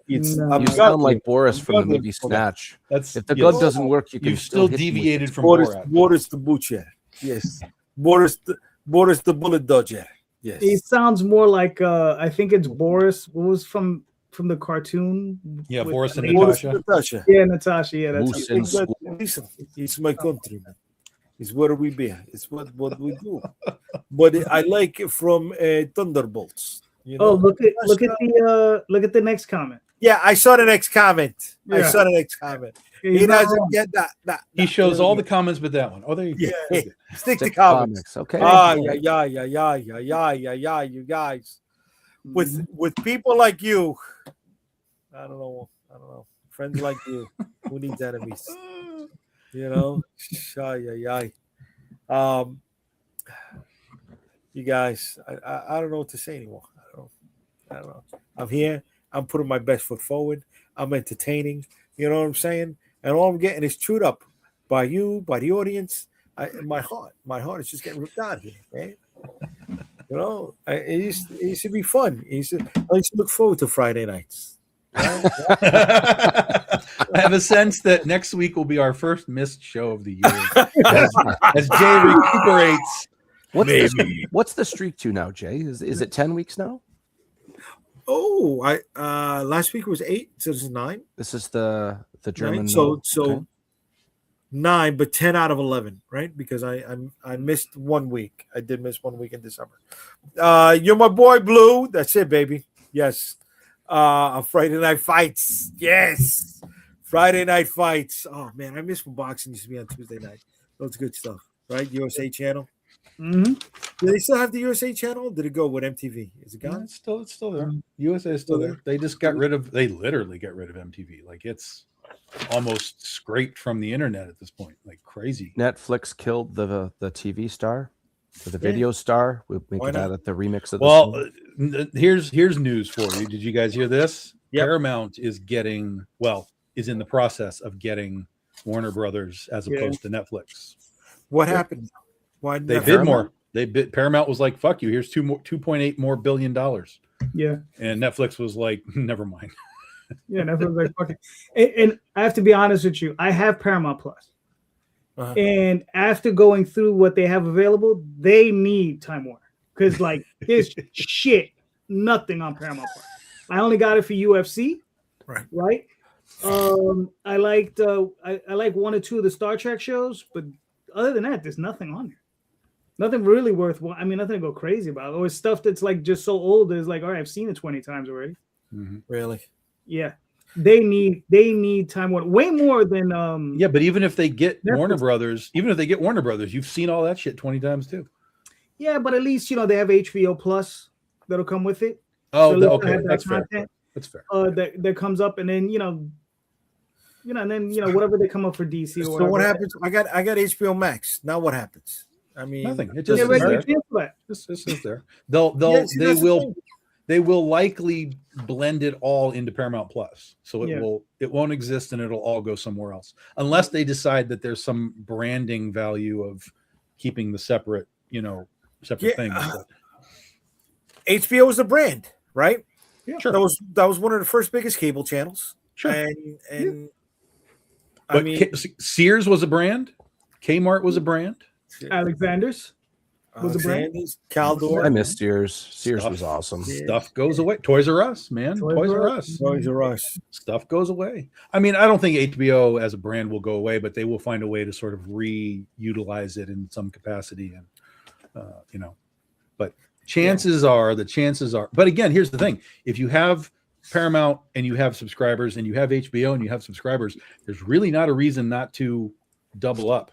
You sound like Boris from the movie Snatch. If the gun doesn't work, you've still deviated from Boris. Boris the Butcher. Yes. Boris the Bullet Dodger. Yes. It sounds more like I think it's Boris. What was from the cartoon? Yeah, Boris and Natasha. Yeah, Natasha. Yeah, that's listen. It's my countryman. It's where we be. It's what we do. But I like it from Thunderbolts. You know? Oh, look at the next comment. Yeah, I saw the next comment. Yeah. He doesn't get that. He shows all the comments, but that one. Oh, there you go. Yeah. Stick to comments. Okay. Yeah. You guys, with people like you, I don't know. Friends like you, who needs enemies? You know, you guys, I don't know what to say anymore. I don't know. I'm here. I'm putting my best foot forward. I'm entertaining. You know what I'm saying? And all I'm getting is chewed up by you, by the audience. My heart is just getting ripped out here, man. You know, it used to be fun. I used to look forward to Friday nights. I have a sense that next week will be our first missed show of the year as Jay recuperates. What's the streak to now, Jay? Is it 10 weeks now? Oh, last week was 8, so this is 9. This is the German. Right? So 9, but 10 out of 11, right? Because I missed 1 week. I did miss 1 week in December. You're my boy, Blue. That's it, baby. Yes. Friday Night Fights. Yes. Friday Night Fights. Oh, man, I miss when boxing used to be on Tuesday night. That's good stuff, right? USA Channel. Mm-hmm. Do they still have the USA Channel? Did it go with MTV? Is it gone? Yeah, it's still there. USA is still there. They just they literally got rid of MTV. Like, it's almost scraped from the internet at this point. Like, crazy. Netflix killed the TV star. For the video star, we'll make it out at the remix of the song. Here's news for you. Did you guys hear this? Yep. Paramount is in the process of getting Warner Brothers as opposed to Netflix. What happened? Why they bid more? Paramount was like, "Fuck you! Here's $2.8 more billion." Yeah, and Netflix was like, "Never mind." Yeah, Netflix was like, "Fuck it." And I have to be honest with you. I have Paramount Plus. Uh-huh. And after going through what they have available, they need Time Warner because like there's nothing on Paramount Plus. I only got it for UFC, right? I liked I like 1 or 2 of the Star Trek shows, but other than that, there's nothing on there. Nothing really worthwhile. I mean, nothing to go crazy about. Or stuff that's like just so old. It's like, all right, I've seen it 20 times already. Mm-hmm. Really? Yeah. They need Time Warner way more than but even if they get Netflix. Warner Brothers, you've seen all that shit 20 times too. Yeah, but at least they have HBO Plus that'll come with it. Oh, so okay, that's fair. That's fair. That comes up, and then and then whatever they come up for DC. Or so what happens? I got HBO Max. Now what happens? I mean, nothing. It just is there. This is there. They will. they will likely blend it all into Paramount Plus. So it won't exist and it'll all go somewhere else. Unless they decide that there's some branding value of keeping the separate, things. HBO was the brand, right? Yeah, sure. That was one of the first biggest cable channels. Sure. And but I mean, Sears was a brand. Kmart was a brand. Alexander's was a brand. Caldor. I missed Sears. Sears was awesome. Stuff goes away. Toys R Us, man. Toys R Us. Toys R Us. Stuff goes away. I mean, I don't think HBO as a brand will go away, but they will find a way to sort of reutilize it in some capacity. And, but chances are. But again, here's the thing. If you have Paramount and you have subscribers and you have HBO and you have subscribers, there's really not a reason not to double up.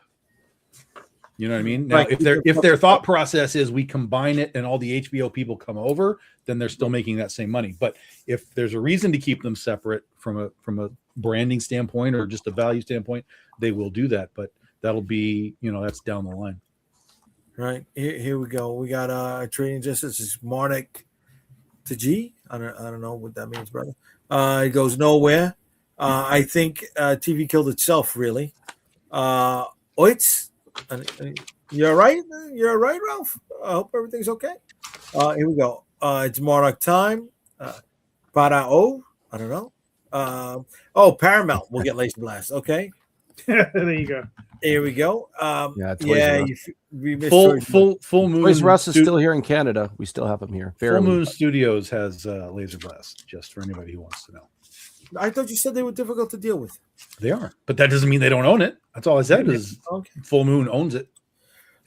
You know what I mean? Now, if their thought process is we combine it and all the HBO people come over, then they're still making that same money. But if there's a reason to keep them separate from a branding standpoint or just a value standpoint, they will do that. But that'll be, that's down the line. Right. Here we go. We got Trading Justice is Marnik to G. I don't know what that means, brother. It goes nowhere. I think TV killed itself, really. Oits. You're right. You're right, Ralph. I hope everything's okay. Here we go. It's Monarch time. Para O. I don't know. Paramount will get Laser Blast. Okay. There you go. Here we go. We missed Full Moon. Toys R Us is still here in Canada. We still have them here. Full Moon Studios has Laser Blast. Just for anybody who wants to know. I thought you said they were difficult to deal with. They are, but that doesn't mean they don't own it. That's all I said is Full Moon owns it.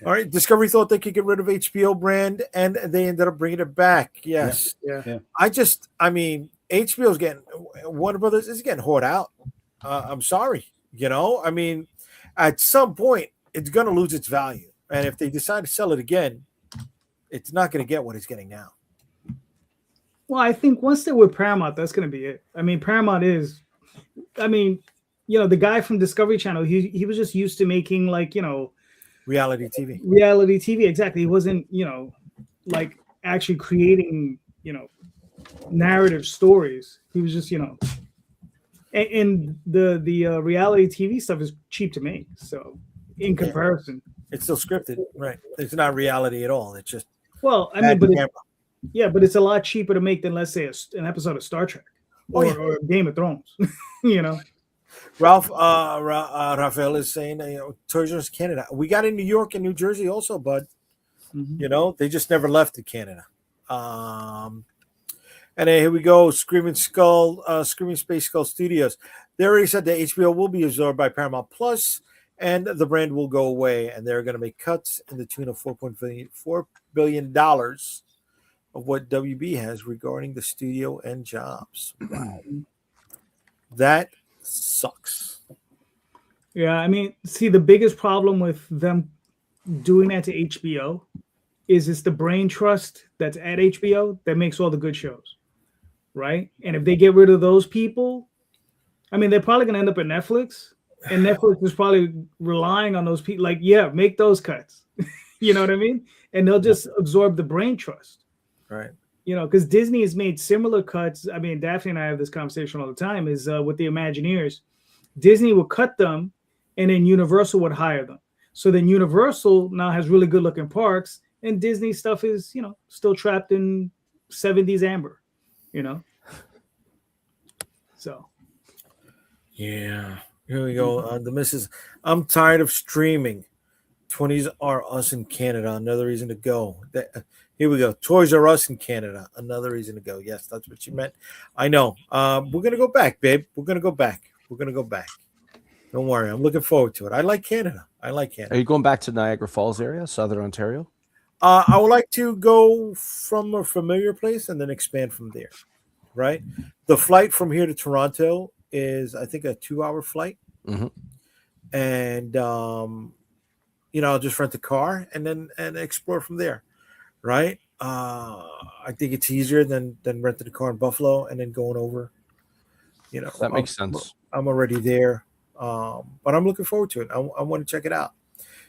All right. Discovery thought they could get rid of HBO brand, and they ended up bringing it back. Yes. Yeah. HBO's getting Warner Brothers is getting hoard out. I'm sorry. At some point, it's going to lose its value, and if they decide to sell it again, it's not going to get what it's getting now. Well, I think once they're with Paramount, that's going to be it. I mean, Paramount is, the guy from Discovery Channel, he was just used to making reality TV. Reality TV, exactly. He wasn't, actually creating, narrative stories. He was just, and the reality TV stuff is cheap to make. So in comparison, it's still scripted, right? It's not reality at all. It's just but it's a lot cheaper to make than, let's say, an episode of Star Trek or Game of Thrones. Ralph Rafael is saying, Toys R Us Canada. We got in New York and New Jersey also, bud. Mm-hmm. They just never left to Canada. And then here we go. Screaming Space Skull Studios. They already said that HBO will be absorbed by Paramount Plus, and the brand will go away, and they're going to make cuts in the tune of $4 billion of what WB has regarding the studio and jobs. Wow. That sucks. Yeah, see, the biggest problem with them doing that to HBO is it's the brain trust that's at HBO that makes all the good shows, right? And if they get rid of those people, they're probably going to end up at Netflix, and Netflix is probably relying on those people. Make those cuts. You know what I mean? And they'll just absorb the brain trust. Right. Because Disney has made similar cuts. Daphne and I have this conversation all the time, is with the Imagineers. Disney will cut them, and then Universal would hire them. So then Universal now has really good looking parks, and Disney stuff is, still trapped in 70s amber, So. Yeah. Here we go. The missus. I'm tired of streaming. 20s are us in Canada. Another reason to go. Here we go. Toys R Us in Canada. Another reason to go. Yes, that's what you meant. I know. We're going to go back, babe. We're going to go back. Don't worry. I'm looking forward to it. I like Canada. Are you going back to Niagara Falls area, Southern Ontario? I would like to go from a familiar place and then expand from there, right? The flight from here to Toronto is, I think, a 2-hour flight. Mm-hmm. And, I'll just rent a car and explore from there. Right. I think it's easier than renting a car in Buffalo and then going over. That makes sense. I'm already there. But I'm looking forward to it. I want to check it out.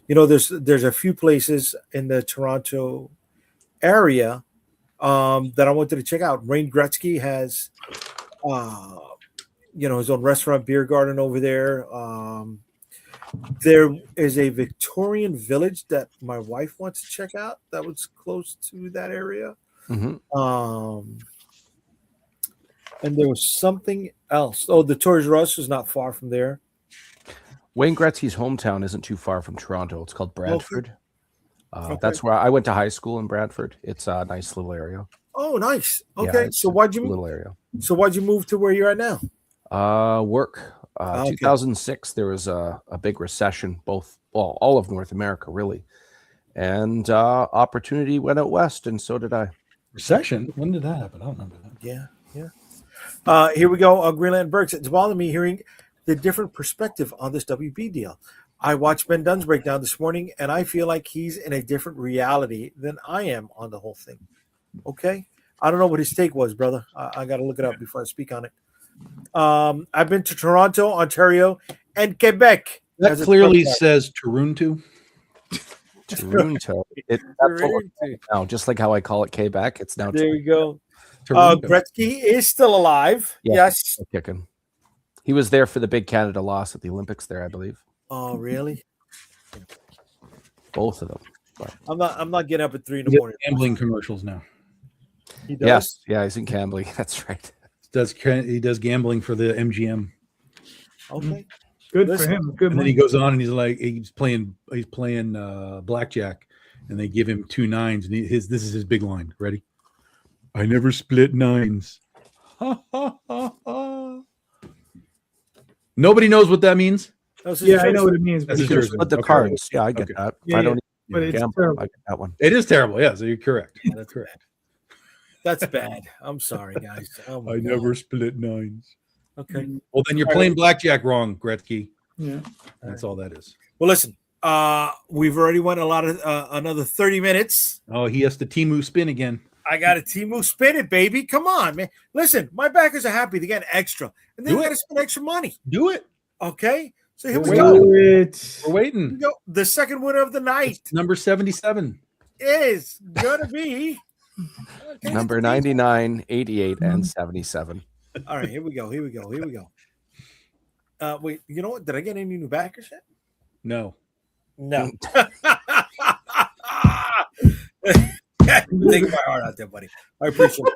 There's a few places in the Toronto area that I wanted to check out. Wayne Gretzky has, his own restaurant, beer garden over there. There is a Victorian village that my wife wants to check out that was close to that area. Mm-hmm. And there was something else. Oh, the Toys R Us is not far from there. Wayne Gretzky's hometown isn't too far from Toronto. It's called Brantford. Okay. That's where I went to high school in Brantford. It's a nice little area. Oh, nice. Okay, Yeah, so why'd you little area? So why'd you move to where you're at now? Work. 2006, there was a big recession, all of North America, really. And opportunity went out west, and so did I. Recession? When did that happen? I don't remember that. Yeah. Here we go. Greenland Burks. It's bothering me hearing the different perspective on this WB deal. I watched Ben Dunn's breakdown this morning, and I feel like he's in a different reality than I am on the whole thing. Okay? I don't know what his take was, brother. I got to look it up before I speak on it. I've been to Toronto, Ontario, and Quebec. That clearly says Toronto. Toronto. That's what we're now, just like how I call it Quebec. It's now there. You go. Toronto. Gretzky is still alive. Yes. Kicking. He was there for the big Canada loss at the Olympics there, I believe. Oh, really? Both of them. But. I'm not getting up at 3 a.m. Gambling commercials now. He does? Yes. Yeah, he's in gambling. That's right. He does gambling for the MGM. Okay. Good for him. Good. And then he goes on and he's like, he's playing blackjack, and they give him 2 nines, and this is his big line. Ready? I never split nines. Nobody knows what that means. Yeah, I know what it means. That's You can split the cards. Yeah, I get that. Yeah, I don't but it's gamble. terrible. I get that one. It is terrible. Yeah, so you're correct. That's correct. That's bad. I'm sorry, guys. Oh my God. never split nines. Okay. Well, then you're playing blackjack wrong, Gretzky. Yeah. That's all that is. Well, listen. We've already went another 30 minutes. Oh, he has to Temu spin again. I got a Temu spin it, baby. Come on, man. Listen, my backers are happy to get extra, and then got to spend extra money. Do it. Okay. So here We're we go. We're Here waiting. we go. The second winner of the night It's number 77. is gonna be Number 99, 88, and 77. All right, here we go. Wait, you know what? Did I get any new backers yet? No. No. Take my heart out there, buddy. I appreciate it.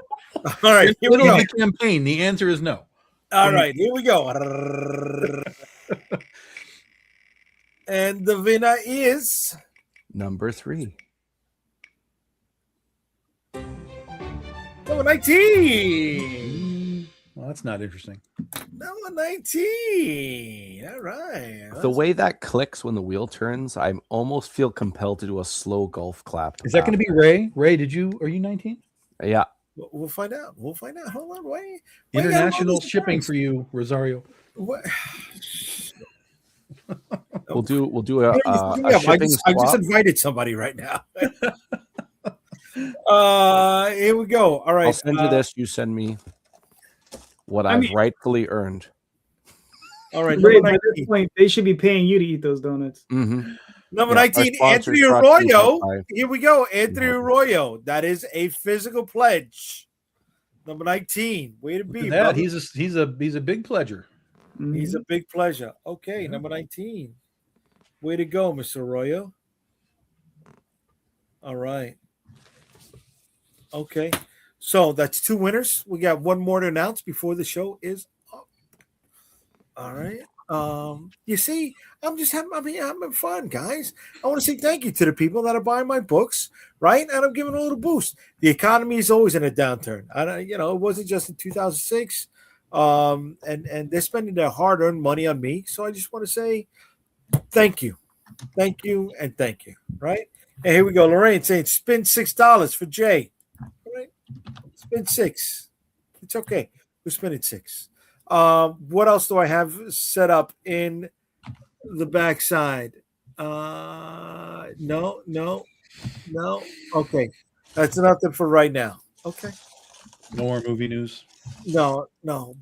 All right, here we Middle go. of the campaign. The answer is no. All right, here we go. And the winner is Number 3. number 19. Well, that's not interesting. Number 19. All right. The way that clicks when the wheel turns, I almost feel compelled to do a slow golf clap. Is that going to be Ray? Ray, are you 19? Yeah. We'll find out. Hold on, wait. International shipping for you, Rosario. What? We'll do a shipping I swap. just invited somebody right now. Here we go. All right. I'll send you this. You send me what I've rightfully earned. All right. Ray, by this point, they should be paying you to eat those donuts. Mm-hmm. Number 19, Anthony Arroyo. Here we go. Anthony Arroyo. That is a physical pledge. Number 19. Way to be. That. He's a big pledger. Mm-hmm. He's a big pleasure. Okay, number 19. Way to go, Mr. Arroyo. All right. Okay. So that's 2 winners. We got one more to announce before the show is up. All right. You see, I'm having fun, guys. I want to say thank you to the people that are buying my books, right? And I'm giving a little boost. The economy is always in a downturn. It wasn't just in 2006. And they're spending their hard-earned money on me. So I just want to say thank you. Thank you and thank you. Right? And here we go. Lorraine saying spin $6 for Jay. All right. Spin 6. It's okay. We're spinning 6. What else do I have set up in the backside? No. Okay. That's nothing for right now. Okay. No more movie news. No.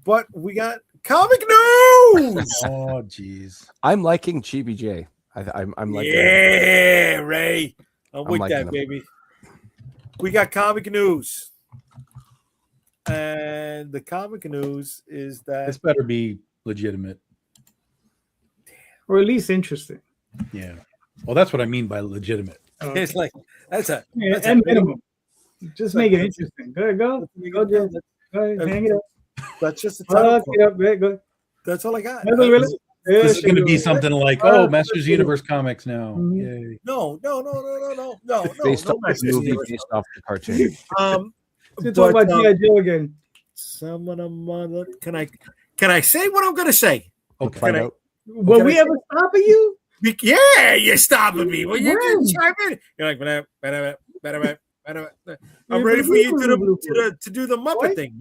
But we got comic news. Oh, geez. I'm liking GBJ. I'm liking yeah, Ray. I'm with liking that, him. baby. we got comic news. And the comic news is that this better be legitimate. Or at least interesting. Yeah. Well, that's what I mean by legitimate. it's like that's a minimum. Just make it interesting. Go, Go, hang it up. That's just the title. Go. That's all I got. Really? This is going to be something like, Masters Universe comics now. Mm-hmm. Yay. No. Based off the movie, based off the cartoon. Let's talk about G.I. Joe again. Can I say what I'm going to say? Okay. Will we ever stop at you? Yeah, you're stopping me. Well, you can chime in. You're like, I'm ready for you to do the Muppet thing.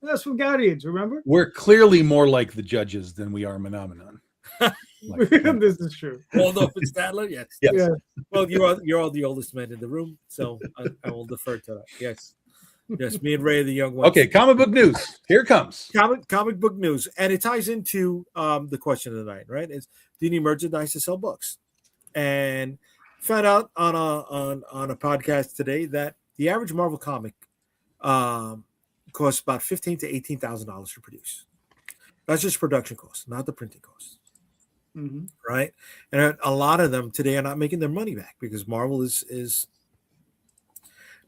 That's from Guardians, remember? We're clearly more like the judges than we are Phenomenon. This is true. Although it's Statler, yes. Yeah. Well, you're all the oldest men in the room, so I will defer to that. Yes, me and Ray are the young ones. Okay, comic book news. Here it comes. Comic book news, and it ties into the question of the night, right? Is do you need merchandise to sell books? And found out on a podcast today that the average Marvel comic costs about $15,000 to $18,000 to produce. That's just production costs, not the printing costs. Mm-hmm. Right, and a lot of them today are not making their money back because Marvel is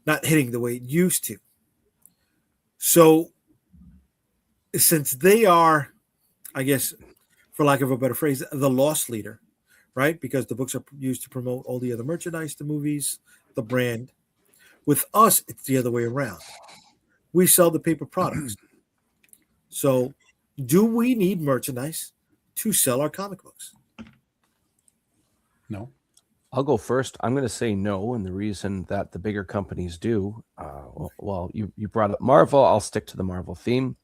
not hitting the way it used to. So, since they are, I guess, for lack of a better phrase, the loss leader, right? Because the books are used to promote all the other merchandise, the movies, the brand. With us, it's the other way around. We sell the paper products. So, do we need merchandise to sell our comic books? No. I'll go first. I'm going to say no, and the reason that the bigger companies do, you brought up Marvel. I'll stick to the Marvel theme.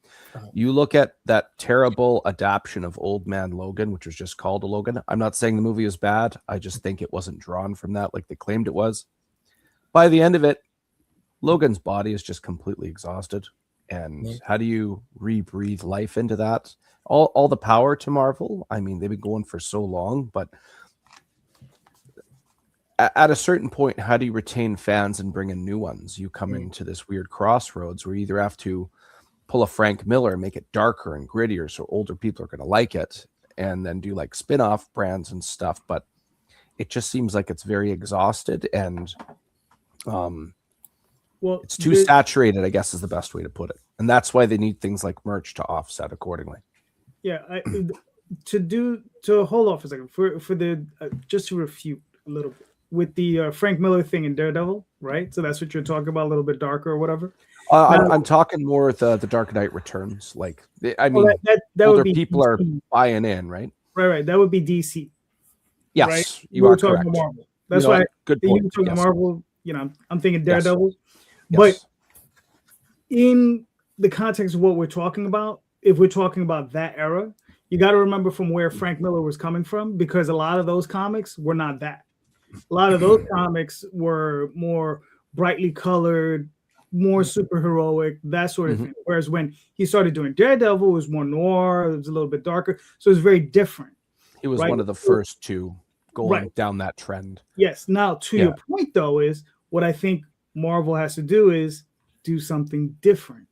You look at that terrible adaptation of Old Man Logan, which was just called a Logan. I'm not saying the movie is bad. I just think it wasn't drawn from that like they claimed it was. By the end of it, Logan's body is just completely exhausted. And how do you rebreathe life into that? All the power to Marvel. I mean, they've been going for so long, but at a certain point, how do you retain fans and bring in new ones? You come into this weird crossroads where you either have to pull a Frank Miller and make it darker and grittier so older people are going to like it, and then do like spin-off brands and stuff. But it just seems like it's very exhausted and it's too saturated, I guess is the best way to put it. And that's why they need things like merch to offset accordingly. Yeah, to hold off a second for the just to refute a little bit with the Frank Miller thing in Daredevil, right? So that's what you're talking about, a little bit darker or whatever. I'm talking more with the Dark Knight Returns. Like, I mean, that older people DC. Are buying in, right? Right. That would be DC. Yes, right? you are correct. Marvel. That's why good point. You were talking Marvel. You know, I'm thinking Daredevil. Yes. But in the context of what we're talking about, if we're talking about that era, you got to remember from where Frank Miller was coming from, because a lot of those comics were not that. A lot of those comics were more brightly colored, more superheroic, that sort of thing. Whereas when he started doing Daredevil, it was more noir, it was a little bit darker. So it was very different. He was one of the first to going down that trend. Yes. Now, to your point, though, is what I think Marvel has to do is do something different.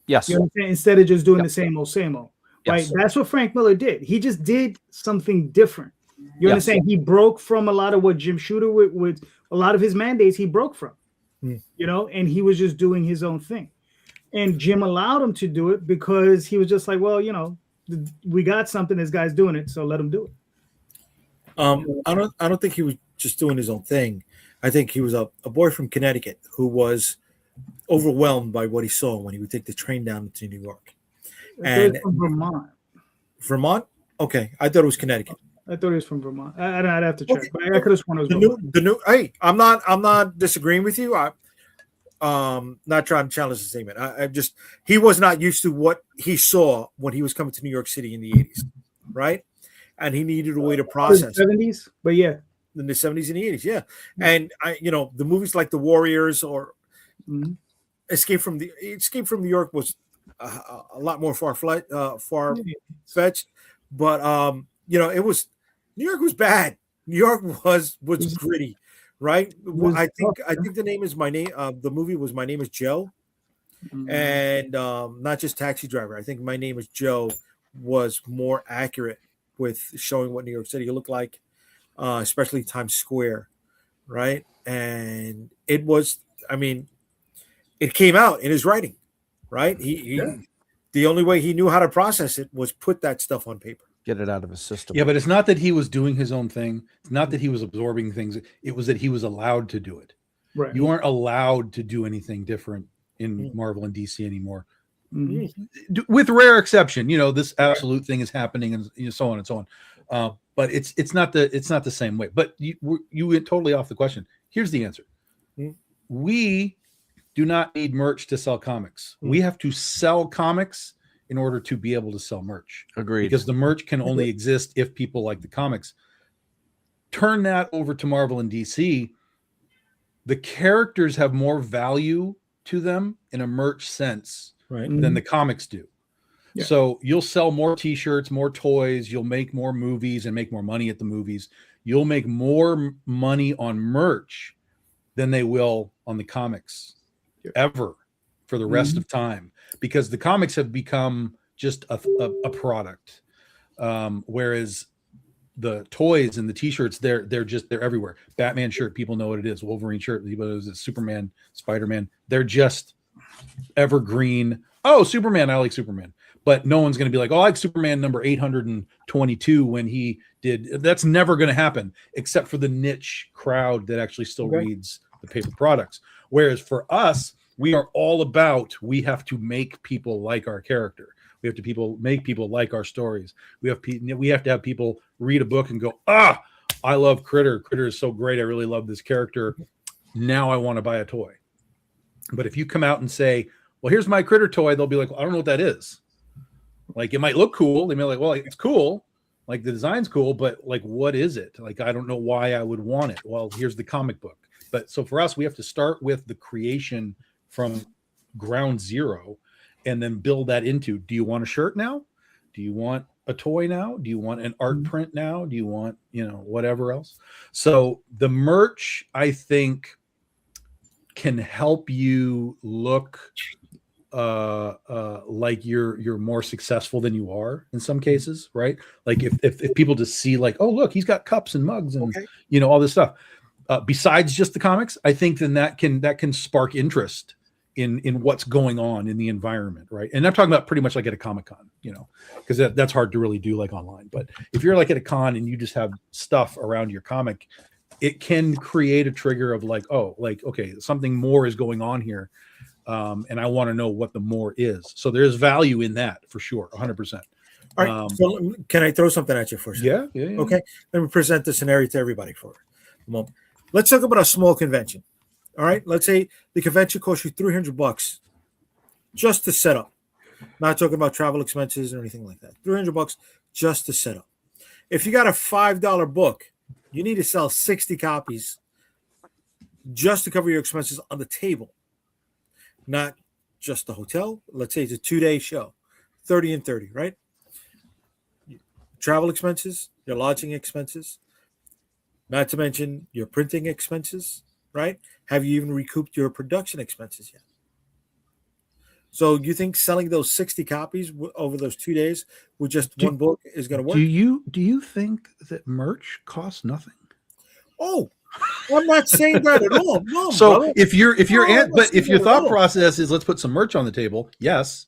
Yes. You know what I'm saying? Instead of just doing the same old, right? Yes. That's what Frank Miller did. He just did something different. You understand? He broke from a lot of what Jim Shooter with a lot of his mandates he broke from, you know, and he was just doing his own thing. And Jim allowed him to do it because he was just like, well, you know, we got something, this guy's doing it, so let him do it. I don't think he was just doing his own thing. I think he was a boy from Connecticut who was overwhelmed by what he saw when he would take the train down to New York. And from Vermont. Vermont? Okay. I thought it was Connecticut. I thought he was from Vermont. I'd have to check, but I could have sworn it was the new. Hey, I'm not disagreeing with you. I'm not trying to challenge the statement. I just he was not used to what he saw when he was coming to New York City in the 80s, right? And he needed a way to process. 70s, but yeah, in the 70s and the 80s, yeah. And the movies like The Warriors or Escape from New York was a lot more far fetched, but it was. New York was bad. New York was gritty, right? I think the name is My Name. The movie was My Name is Joe, and not just Taxi Driver. I think My Name is Joe was more accurate with showing what New York City looked like, especially Times Square, right? And it was, I mean, it came out in his writing, right? The only way he knew how to process it was put that stuff on paper. Get it out of his system. Yeah, but it's not that he was doing his own thing. It's not that he was absorbing things. It was that he was allowed to do it. Right. You aren't allowed to do anything different in Marvel and DC anymore. With rare exception, this absolute thing is happening, and so on and so on. But it's not the same way. But you went totally off the question. Here's the answer: we do not need merch to sell comics. We have to sell comics in order to be able to sell merch. Agreed. Because the merch can only exist if people like the comics. Turn that over to Marvel and DC. The characters have more value to them in a merch sense than the comics do. Yeah. So you'll sell more t-shirts, more toys, you'll make more movies and make more money at the movies. You'll make more money on merch than they will on the comics ever for the rest of time, because the comics have become just a product. Whereas the toys and the t-shirts, they're everywhere. Batman shirt, people know what it is. Wolverine shirt, people know it's Superman, Spider-Man. They're just evergreen. Oh, Superman, I like Superman. But no one's going to be like, oh, I like Superman number 822 when he did. That's never going to happen, except for the niche crowd that actually still reads the paper products. Whereas for us, we are all about, we have to make people like our character. We have to make people like our stories. We have to have people read a book and go, I love Critter. Critter is so great. I really love this character. Now I want to buy a toy. But if you come out and say, well, here's my Critter toy, they'll be like, well, I don't know what that is. Like, it might look cool. They may be like, well, it's cool. Like, the design's cool, but like, what is it? Like, I don't know why I would want it. Well, here's the comic book. But so for us, we have to start with the creation from ground zero and then build that into, do you want a shirt now? Do you want a toy now? Do you want an art print now? Do you want, whatever else? So the merch, I think, can help you look like you're more successful than you are in some cases, right? Like if people just see like, oh, look, he's got cups and mugs and all this stuff. Besides just the comics, I think then that can spark interest in what's going on in the environment, right? And I'm talking about pretty much like at a Comic-Con, because that's hard to really do like online. But if you're like at a con and you just have stuff around your comic, it can create a trigger of like, oh, like, okay, something more is going on here. And I want to know what the more is. So there's value in that for sure, 100%. All right. So can I throw something at you for a second? Yeah. Okay. Let me present the scenario to everybody for a moment. Let's talk about a small convention. All right. Let's say the convention costs you $300 just to set up. Not talking about travel expenses or anything like that. $300 just to set up. If you got a $5 book, you need to sell 60 copies just to cover your expenses on the table. Not just the hotel. Let's say it's a 2-day show, 30 and 30, right? Travel expenses, your lodging expenses, not to mention your printing expenses, right? Have you even recouped your production expenses yet? So you think selling those 60 copies over those 2 days with just one book is going to work? Do you think that merch costs nothing? Oh, I'm not saying that at all. No, so brother. if your thought process is let's put some merch on the table, yes,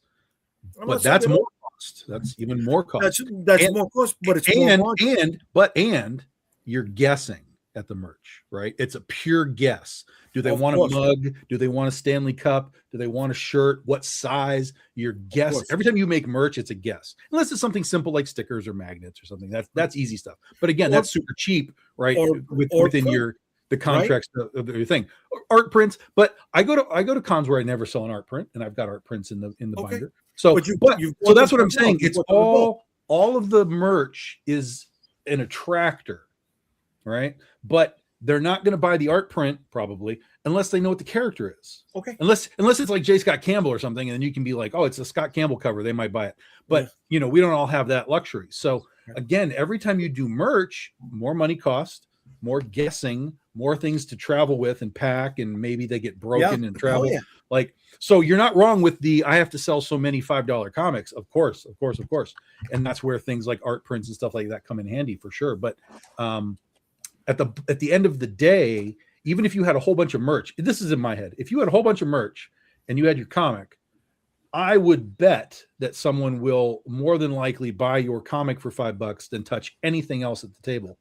but that's more cost. That's even more cost. That's more cost, but it's more margin. And you're guessing at the merch, right? It's a pure guess. Do they want a mug? Do they want a Stanley Cup? Do they want a shirt? What size? You're guessing. Every time you make merch, it's a guess. Unless it's something simple like stickers or magnets or something. That's easy stuff. But again, that's super cheap, right? Within the contracts of your thing. Art prints. But I go to cons where I never sell an art print, and I've got art prints in the binder. So so that's what I'm saying. It's all of the merch is an attractor, right? But they're not going to buy the art print probably unless they know what the character is. Okay. Unless it's like J. Scott Campbell or something, and then you can be like, oh, it's a Scott Campbell cover. They might buy it. But we don't all have that luxury. So again, every time you do merch, more money cost, more guessing, more things to travel with and pack, and maybe they get broken and travel. Like, so you're not wrong with I have to sell so many $5 comics. Of course. And that's where things like art prints and stuff like that come in handy for sure. But at the end of the day, even if you had a whole bunch of merch, this is in my head, if you had a whole bunch of merch and you had your comic, I would bet that someone will more than likely buy your comic for $5 than touch anything else at the table.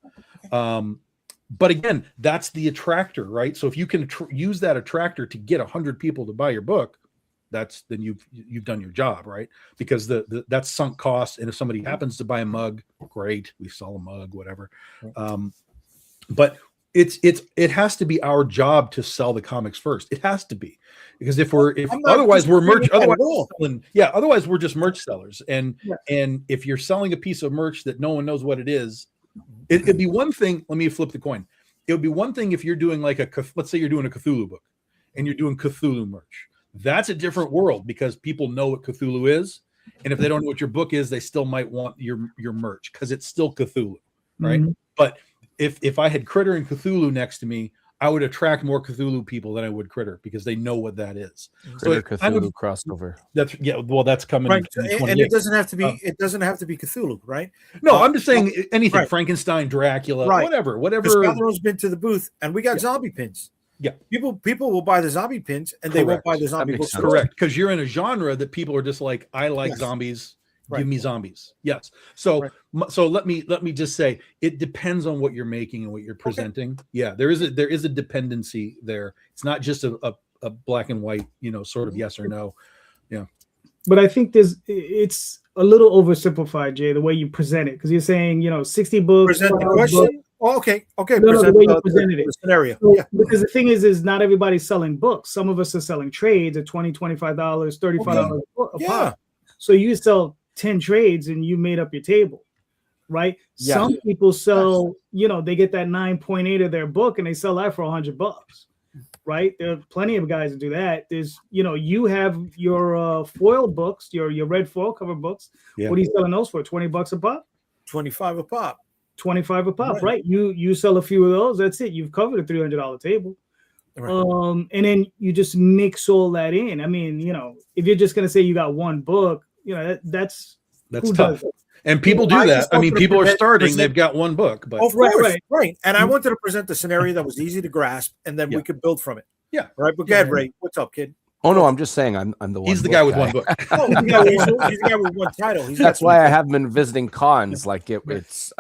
But again, that's the attractor, right? So if you can use that attractor to get 100 people to buy your book, then you've done your job, right? Because that's sunk cost. And if somebody happens to buy a mug, great, we sell a mug, whatever. But it has to be our job to sell the comics first. It has to be, because otherwise we're just merch sellers. And if you're selling a piece of merch that no one knows what it is, it'd be one thing. Let me flip the coin. It would be one thing if you're doing let's say you're doing a Cthulhu book and you're doing Cthulhu merch. That's a different world, because people know what Cthulhu is. And if they don't know what your book is, they still might want your merch, because it's still Cthulhu, right? Mm-hmm. But if I had Critter and Cthulhu next to me, I would attract more Cthulhu people than I would Critter, because they know what that is. Critter Cthulhu crossover. That's coming. Right. And it doesn't have to be. It doesn't have to be Cthulhu, right? No, I'm just saying anything. Right. Frankenstein, Dracula, whatever. Scotland's been to the booth, and we got zombie pins. Yeah, people will buy the zombie pins, and they won't buy the zombie books. Correct, because you're in a genre that people are just like, I like zombies. Right. Give me zombies. Yes. So let me just say, it depends on what you're making and what you're presenting. Okay. Yeah, there is a dependency there. It's not just a black and white, sort of yes or no. Yeah. But I think it's a little oversimplified, Jay, the way you present it, because you're saying 60 books. Present the question. Oh, okay. No, the way you presented it. Scenario. So, because the thing is not everybody's selling books. Some of us are selling trades at $20, $25, $35 a pop. So you sell 10 trades and you made up your table, right? Yeah. Some people sell, they get that 9.8 of their book and they sell that for $100, right? There are plenty of guys that do that. There's, you have your foil books, your red foil cover books. Yeah. What are you selling those for? $20 a pop? 25 a pop. 25 a pop, right? You sell a few of those. That's it. You've covered a $300 table. Right. And then you just mix all that in. I mean, if you're just going to say you got one book, that's tough. And people do that. I mean, people are starting, they've got one book, but right. And I wanted to present the scenario that was easy to grasp, and then we could build from it. Yeah. Right. But go ahead, Ray. What's up, kid? Oh no, I'm just saying I'm the one. He's the guy with one book. He's the guy with one title. That's why I have been visiting cons. Like there's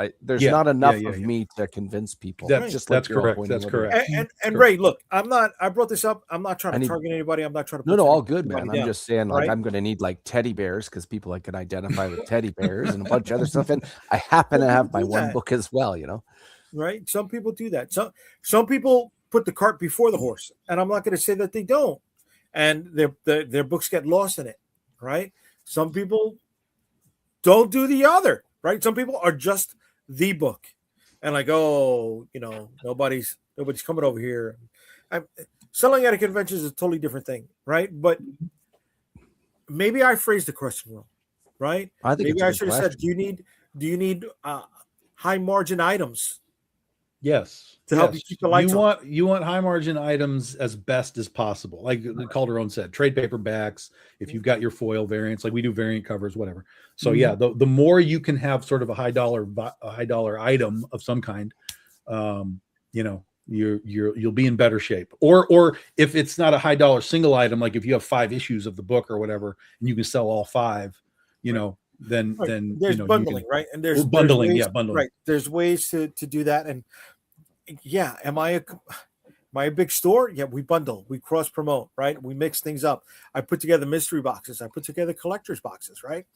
not enough of me to convince people. That's correct. That's correct. And Ray, look, I brought this up. I'm not trying to target anybody. I'm not trying to. No, all good, man. I'm just saying, like, I'm going to need like teddy bears, because people can identify with teddy bears and a bunch of other stuff. And I happen to have my one book as well. Right. Some people do that. Some people put the cart before the horse, and I'm not going to say that they don't. And their books get lost in it, right? Some people don't do the other, right? Some people are just the book, and like, nobody's coming over here. Selling at a convention is a totally different thing, right? But maybe I phrased the question wrong, right? Maybe I should have said, do you need high margin items? Yes. To help you keep the lights on. You want high margin items as best as possible. Like Calderon said, trade paperbacks, if you've got your foil variants, like we do variant covers, whatever. So the more you can have sort of a high dollar item of some kind, you'll be in better shape. Or if it's not a high dollar single item, like if you have 5 issues of the book or whatever, and you can sell all 5, then there's bundling, right? And there's bundling, bundling. Right. There's ways to do that. And am I a big store? Yeah, we bundle, we cross promote, right? We mix things up. I put together mystery boxes, I put together collector's boxes, right?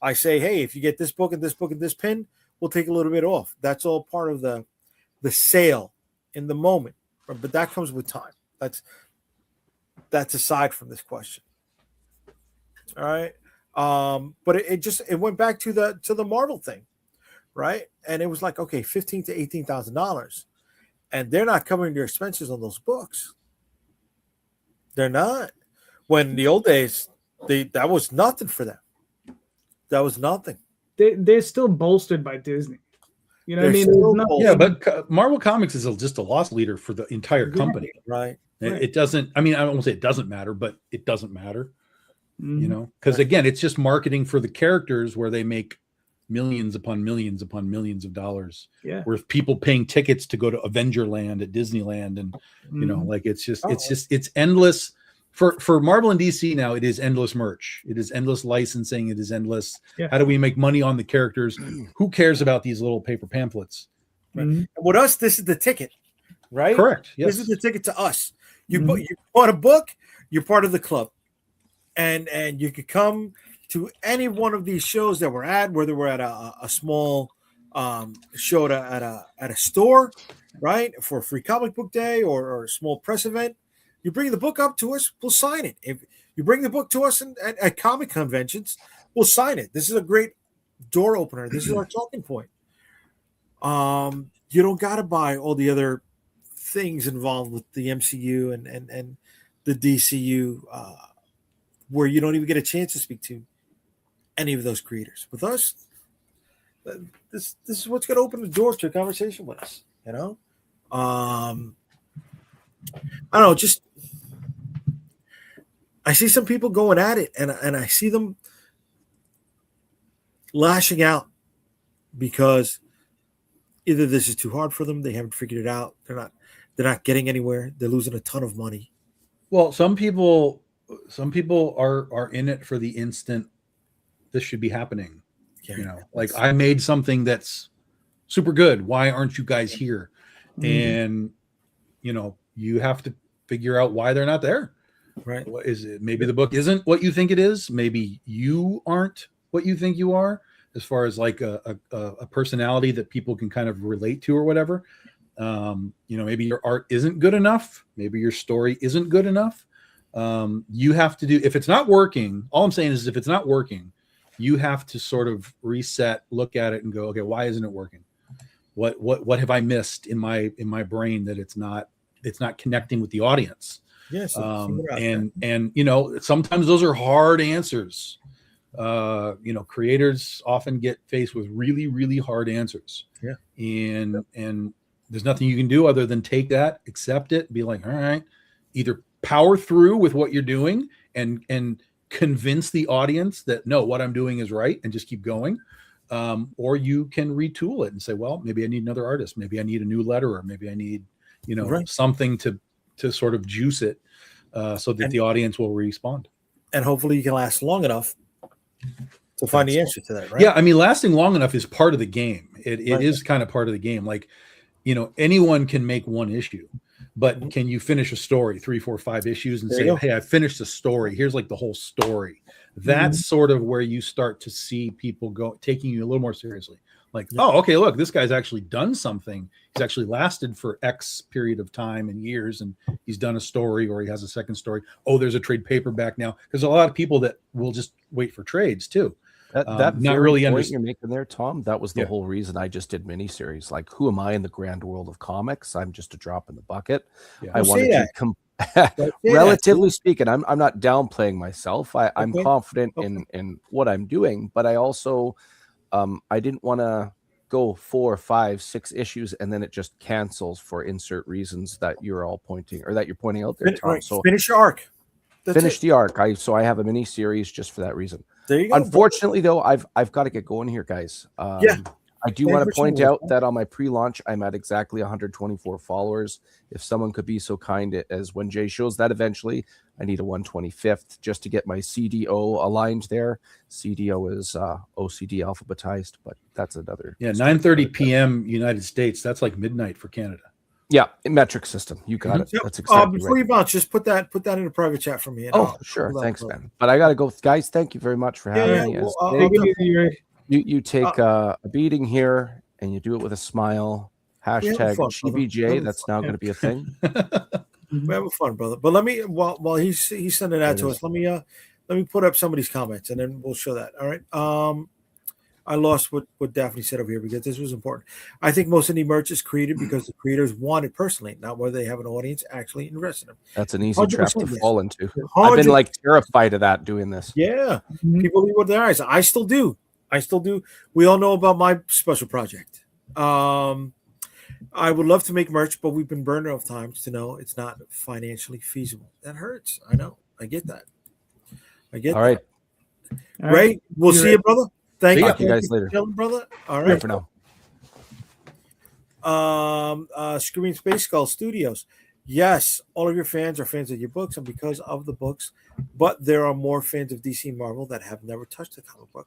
I say, hey, if you get this book and this book and this pin, we'll take a little bit off. That's all part of the sale in the moment. But that comes with time. That's aside from this question. All right. But it went back to the Marvel thing, right? And it was like, okay, $15,000 to $18,000, and they're not covering their expenses on those books. They're not. When in the old days, that was nothing for them. That was nothing. They're still bolstered by Disney. You know what I mean? Yeah, but Marvel Comics is just a loss leader for the entire company. Right. It doesn't, I mean, I won't say it doesn't matter, but it doesn't matter, Mm-hmm. you know, because again, it's just marketing for the characters where they make millions upon millions upon millions of dollars. Yeah. Where people paying tickets to go to Avenger Land at Disneyland, and you know, like it's endless for Marvel and DC now. It is endless merch. It is endless licensing. It is endless. Yeah. How do we make money on the characters? Who cares about these little paper pamphlets? Right. And with us, this is the ticket, right? Correct. Yes. This is the ticket to us. You bought a book, you're part of the club, and you could come to any one of these shows that we're at, whether we're at a small show at a store, right, for a free comic book day or a small press event. You bring the book up to us, we'll sign it. If you bring the book to us at comic conventions, we'll sign it. This is a great door opener. This is our talking point. You don't got to buy all the other things involved with the MCU and the DCU, where you don't even get a chance to speak to any of those creators. With us, this is what's going to open the door to a conversation with us. You know, I don't know. Just I see some people going at it, and I see them lashing out because either this is too hard for them, they haven't figured it out, they're not getting anywhere, they're losing a ton of money. Well, some people are in it for the instant this should be happening. Yeah, you know, like I made something that's super good. Why aren't you guys here? And you know, you have to figure out why they're not there. Right? What is it? Maybe the book isn't what you think it is. Maybe you aren't what you think you are, as far as like a personality that people can kind of relate to or whatever. You know, maybe your art isn't good enough. Maybe your story isn't good enough. You have to do, if it's not working, all I'm saying is if it's not working, you have to sort of reset, look at it and go, okay, why isn't it working? What have I missed in my brain that it's not connecting with the audience? Yes. And you know, sometimes those are hard answers. You know, creators often get faced with really, really hard answers. Yeah. And there's nothing you can do other than take that, accept it, be like, all right, either power through with what you're doing and convince the audience that no, what I'm doing is right, and just keep going. Or you can retool it and say, well, maybe I need another artist, maybe I need a new letterer, maybe I need, you know, something to sort of juice it so that the audience will respond. And hopefully you can last long enough to find the answer to that, right? Yeah, I mean, lasting long enough is part of the game. It is kind of part of the game. Like, you know, anyone can make one issue, but can you finish a story 3, 4, 5 issues and say, hey, I finished the story. Here's like the whole story. That's sort of where you start to see people taking you a little more seriously. Like, oh, okay, look, this guy's actually done something. He's actually lasted for X period of time and years, and he's done a story, or he has a second story. Oh, there's a trade paperback now. There's a lot of people that will just wait for trades too. That not really point you're making there, Tom. That was the whole reason I just did miniseries. Like, who am I in the grand world of comics? I'm just a drop in the bucket. I wanted to relatively speaking, I'm not downplaying myself. I'm confident in what I'm doing, but I also I didn't want to go 4, 5, 6 issues and then it just cancels for insert reasons that you're all pointing or that you're pointing out there, Tom. So finish your arc. Finish the arc. So I have a mini series just for that reason. There you go. Unfortunately, though, I've got to get going here, guys. I do want to point out that on my pre-launch, I'm at exactly 124 followers. If someone could be so kind as when Jay shows that eventually, I need a 125th just to get my CDO aligned there. CDO is OCD alphabetized, but that's another. Yeah, 9:30 p.m. United States. That's like midnight for Canada. Yeah, metric system. You got it. That's exactly before you bounce, just put that in a private chat for me. Sure. Thanks, man. But I got to go. Guys, thank you very much for having me. You take a beating here and you do it with a smile. Hashtag GBJ. That's now going to be a thing. We're having fun, brother. But let me while he's sending that to us, let me put up somebody's comments and then we'll show that. All right. I lost what Daphne said over here because this was important. I think most indie merch is created because the creators want it personally, not whether they have an audience actually interested in them. That's an easy trap to fall into. I've been like terrified of that doing this. Yeah. People leave with their eyes. I still do. We all know about my special project. I would love to make merch, but we've been burned enough times to know it's not financially feasible. That hurts. I know. I get that. I get All right. that. Ray, we'll see you, brother. Thank you. Talk to you guys later. Brother. All right. For now. Screaming Space Skull Studios. Yes, all of your fans are fans of your books and because of the books, but there are more fans of DC and Marvel that have never touched a comic book.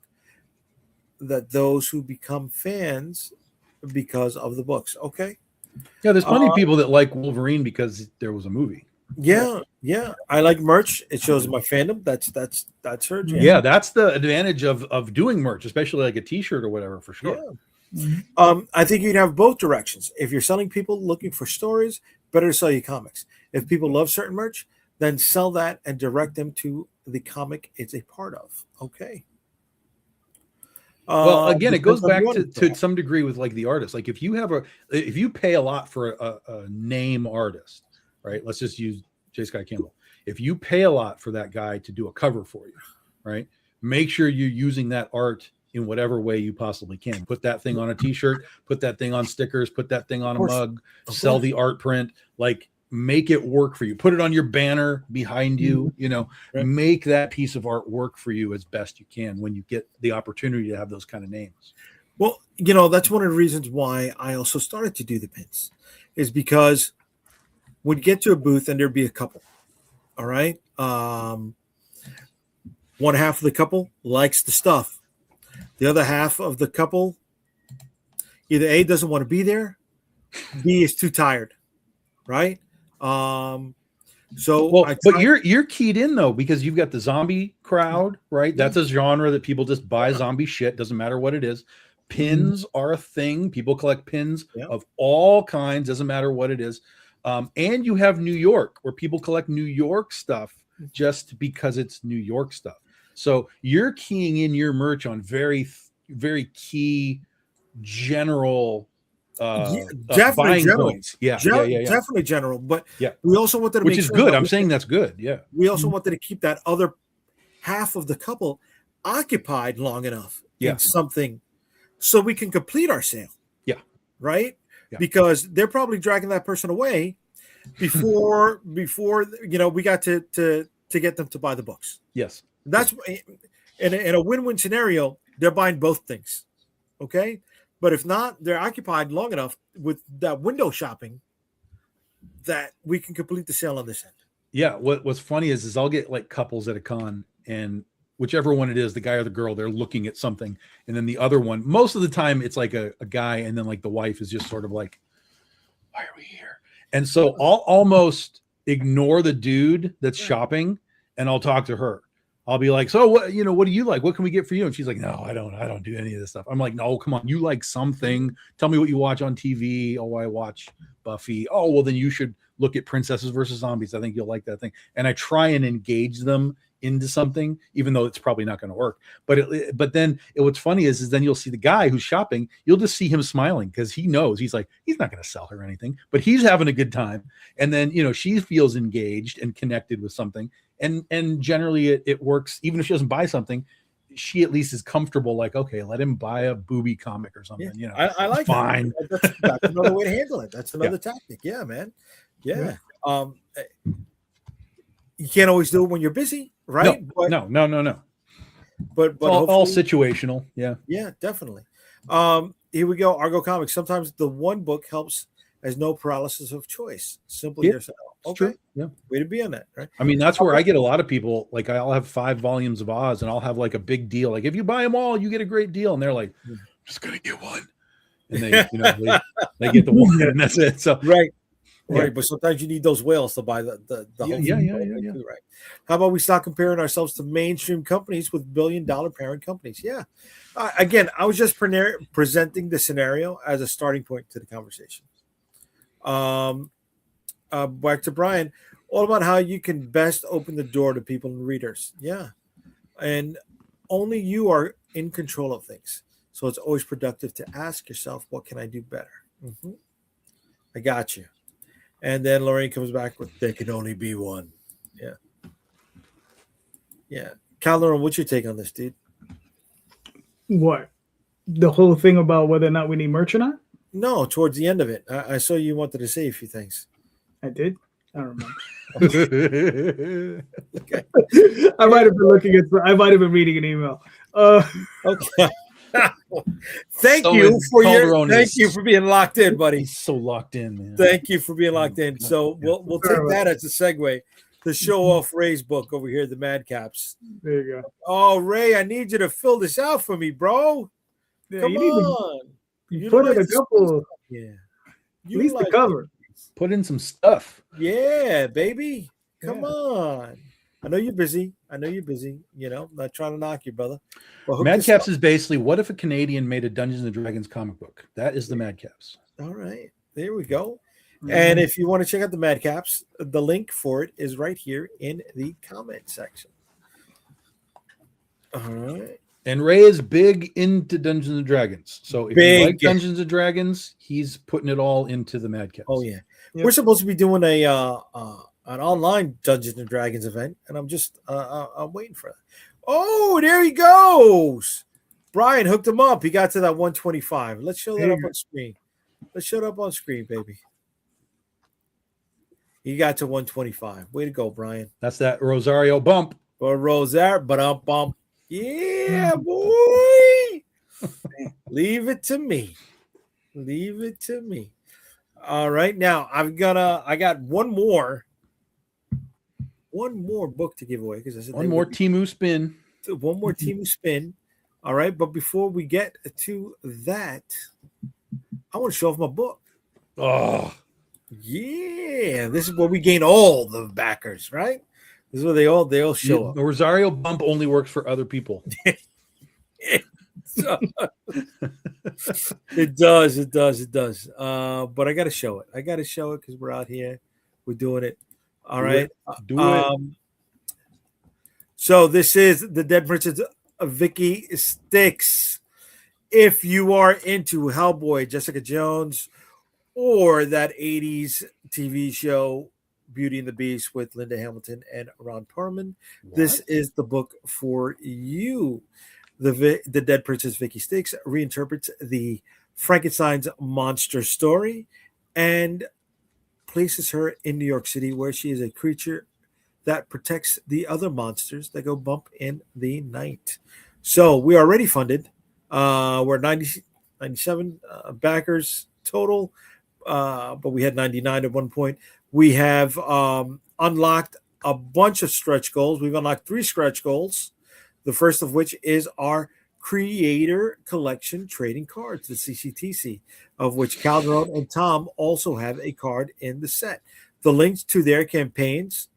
That those who become fans because of the books. Okay. Yeah, there's plenty of people that like Wolverine because there was a movie. Yeah. I like merch. It shows my fandom. That's her. Jam. Yeah, that's the advantage of doing merch, especially like a T-shirt or whatever, for sure. Yeah. I think you'd have both directions. If you're selling people looking for stories, better to sell you comics. If people love certain merch, then sell that and direct them to the comic it's a part of. Okay. Well, again, it goes back to some degree with like the artist. Like if you pay a lot for a name artist, right? Let's just use J. Scott Campbell. If you pay a lot for that guy to do a cover for you, right? Make sure you're using that art in whatever way you possibly can. Put that thing on a T-shirt, put that thing on stickers, put that thing on a mug, sell the art print, like make it work for you. Put it on your banner behind you, make that piece of art work for you as best you can when you get the opportunity to have those kind of names. Well, that's one of the reasons why I also started to do the pins is because when you get to a booth and there'd be a couple, all right? One half of the couple likes the stuff. The other half of the couple, either A, doesn't want to be there, B, is too tired, right? But you're keyed in though, because you've got the zombie crowd, right? That's a genre that people just buy zombie shit. Doesn't matter what it is. Pins are a thing. People collect pins of all kinds. Doesn't matter what it is. And you have New York, where people collect New York stuff just because it's New York stuff. So you're keying in your merch on very, very key general definitely general points. Yeah, definitely general. But we also wanted to which is good. I'm saying that's good. Yeah. We also wanted to keep that other half of the couple occupied long enough in something so we can complete our sale. Yeah. Right? Yeah. Because they're probably dragging that person away before we got to get them to buy the books. Yes. That's in a win-win scenario, they're buying both things. Okay? But if not, they're occupied long enough with that window shopping that we can complete the sale on this end. Yeah. What's funny is I'll get like couples at a con, and whichever one it is, the guy or the girl, they're looking at something. And then the other one, most of the time it's like a guy. And then like the wife is just sort of like, why are we here? And so I'll almost ignore the dude that's shopping and I'll talk to her. I'll be like, so what, what do you like? What can we get for you? And she's like, no, I don't do any of this stuff. I'm like, no, come on. You like something. Tell me what you watch on TV. Oh, I watch Buffy. Oh, well, then you should look at Princesses versus Zombies. I think you'll like that thing. And I try and engage them into something, even though it's probably not going to work. But then what's funny is then you'll see the guy who's shopping, you'll just see him smiling because he knows he's like, he's not going to sell her anything, but he's having a good time. And then, she feels engaged and connected with something. And generally it works. Even if she doesn't buy something, she at least is comfortable. Like, okay, let him buy a booby comic or something. I like fine. That's another way to handle it. That's another tactic. Yeah, man. Yeah. You can't always do it when you're busy, right? No. But all situational. Yeah. Yeah, definitely. Here we go. Argo Comics. Sometimes the one book helps as no paralysis of choice. Simply yourself. Okay. True. Yeah. Way to be on that, right? I mean, that's where I get a lot of people. Like, I'll have 5 volumes of Oz, and I'll have like a big deal. Like, if you buy them all, you get a great deal. And they're like, I'm just gonna get one. And they, they get the one, and that's it. So right. But sometimes you need those whales to buy the whole thing. Yeah. Too, right. How about we stop comparing ourselves to mainstream companies with billion-dollar parent companies? Yeah. Again, I was just presenting the scenario as a starting point to the conversation. Back to Brian, all about how you can best open the door to people and readers. Yeah. And only you are in control of things. So it's always productive to ask yourself, what can I do better? Mm-hmm. I got you. And then Lorraine comes back with, there can only be one. Yeah. Yeah. Calderon, what's your take on this, dude? What? The whole thing about whether or not we need merch or not? No, towards the end of it. I saw you wanted to say a few things. I did. I don't remember. Okay. I might have been looking at. I might have been reading an email. Okay. Thank you for being locked in, buddy. He's so locked in, man. Thank you for being locked in. So we'll take that as a segue. The show off Ray's book over here, the Madcaps. There you go. Oh, Ray, I need you to fill this out for me, bro. Yeah, Come on. You put in a couple. Yeah. At least the cover. Put in some stuff. Yeah, baby. Come on. I know you're busy. You know, I'm not trying to knock you, brother. Madcaps is basically, what if a Canadian made a Dungeons and Dragons comic book? That is the Madcaps. All right. There we go. And if you want to check out the Madcaps, the link for it is right here in the comment section. All right. And Ray is big into Dungeons and Dragons. So if you like Dungeons and Dragons, he's putting it all into the Madcaps. Oh, yeah. Yep. We're supposed to be doing an online Dungeons and Dragons event, and I'm just I'm waiting for that. Oh, there he goes. Brian hooked him up. He got to that 125. Let's show that up on screen. Let's show it up on screen, baby. He got to 125. Way to go, Brian. That's that Rosario bump. Or Rosario, bump. Yeah, boy. Leave it to me. All right. Now I got one more book to give away because I said one more Temu spin. One more Temu spin. All right. But before we get to that, I want to show off my book. Oh. Yeah. This is where we gain all the backers, right? This is where they all show up. The Rosario bump only works for other people. It does. But I got to show it. Because we're out here. We're doing it. All right. Do it. So this is the Dead Princess Vicky Styx. If you are into Hellboy, Jessica Jones, or that 80s TV show, Beauty and the Beast with Linda Hamilton and Ron Perlman, this is the book for you. The Dead Princess Vicky Styx reinterprets the Frankenstein's monster story and places her in New York City, where she is a creature that protects the other monsters that go bump in the night. So we are already funded. We're 97 backers total, but we had 99 at one point. We have unlocked a bunch of stretch goals. We've unlocked 3 stretch goals. The first of which is our Creator Collection trading cards, the CCTC, of which Calderon and Tom also have a card in the set. The links to their campaigns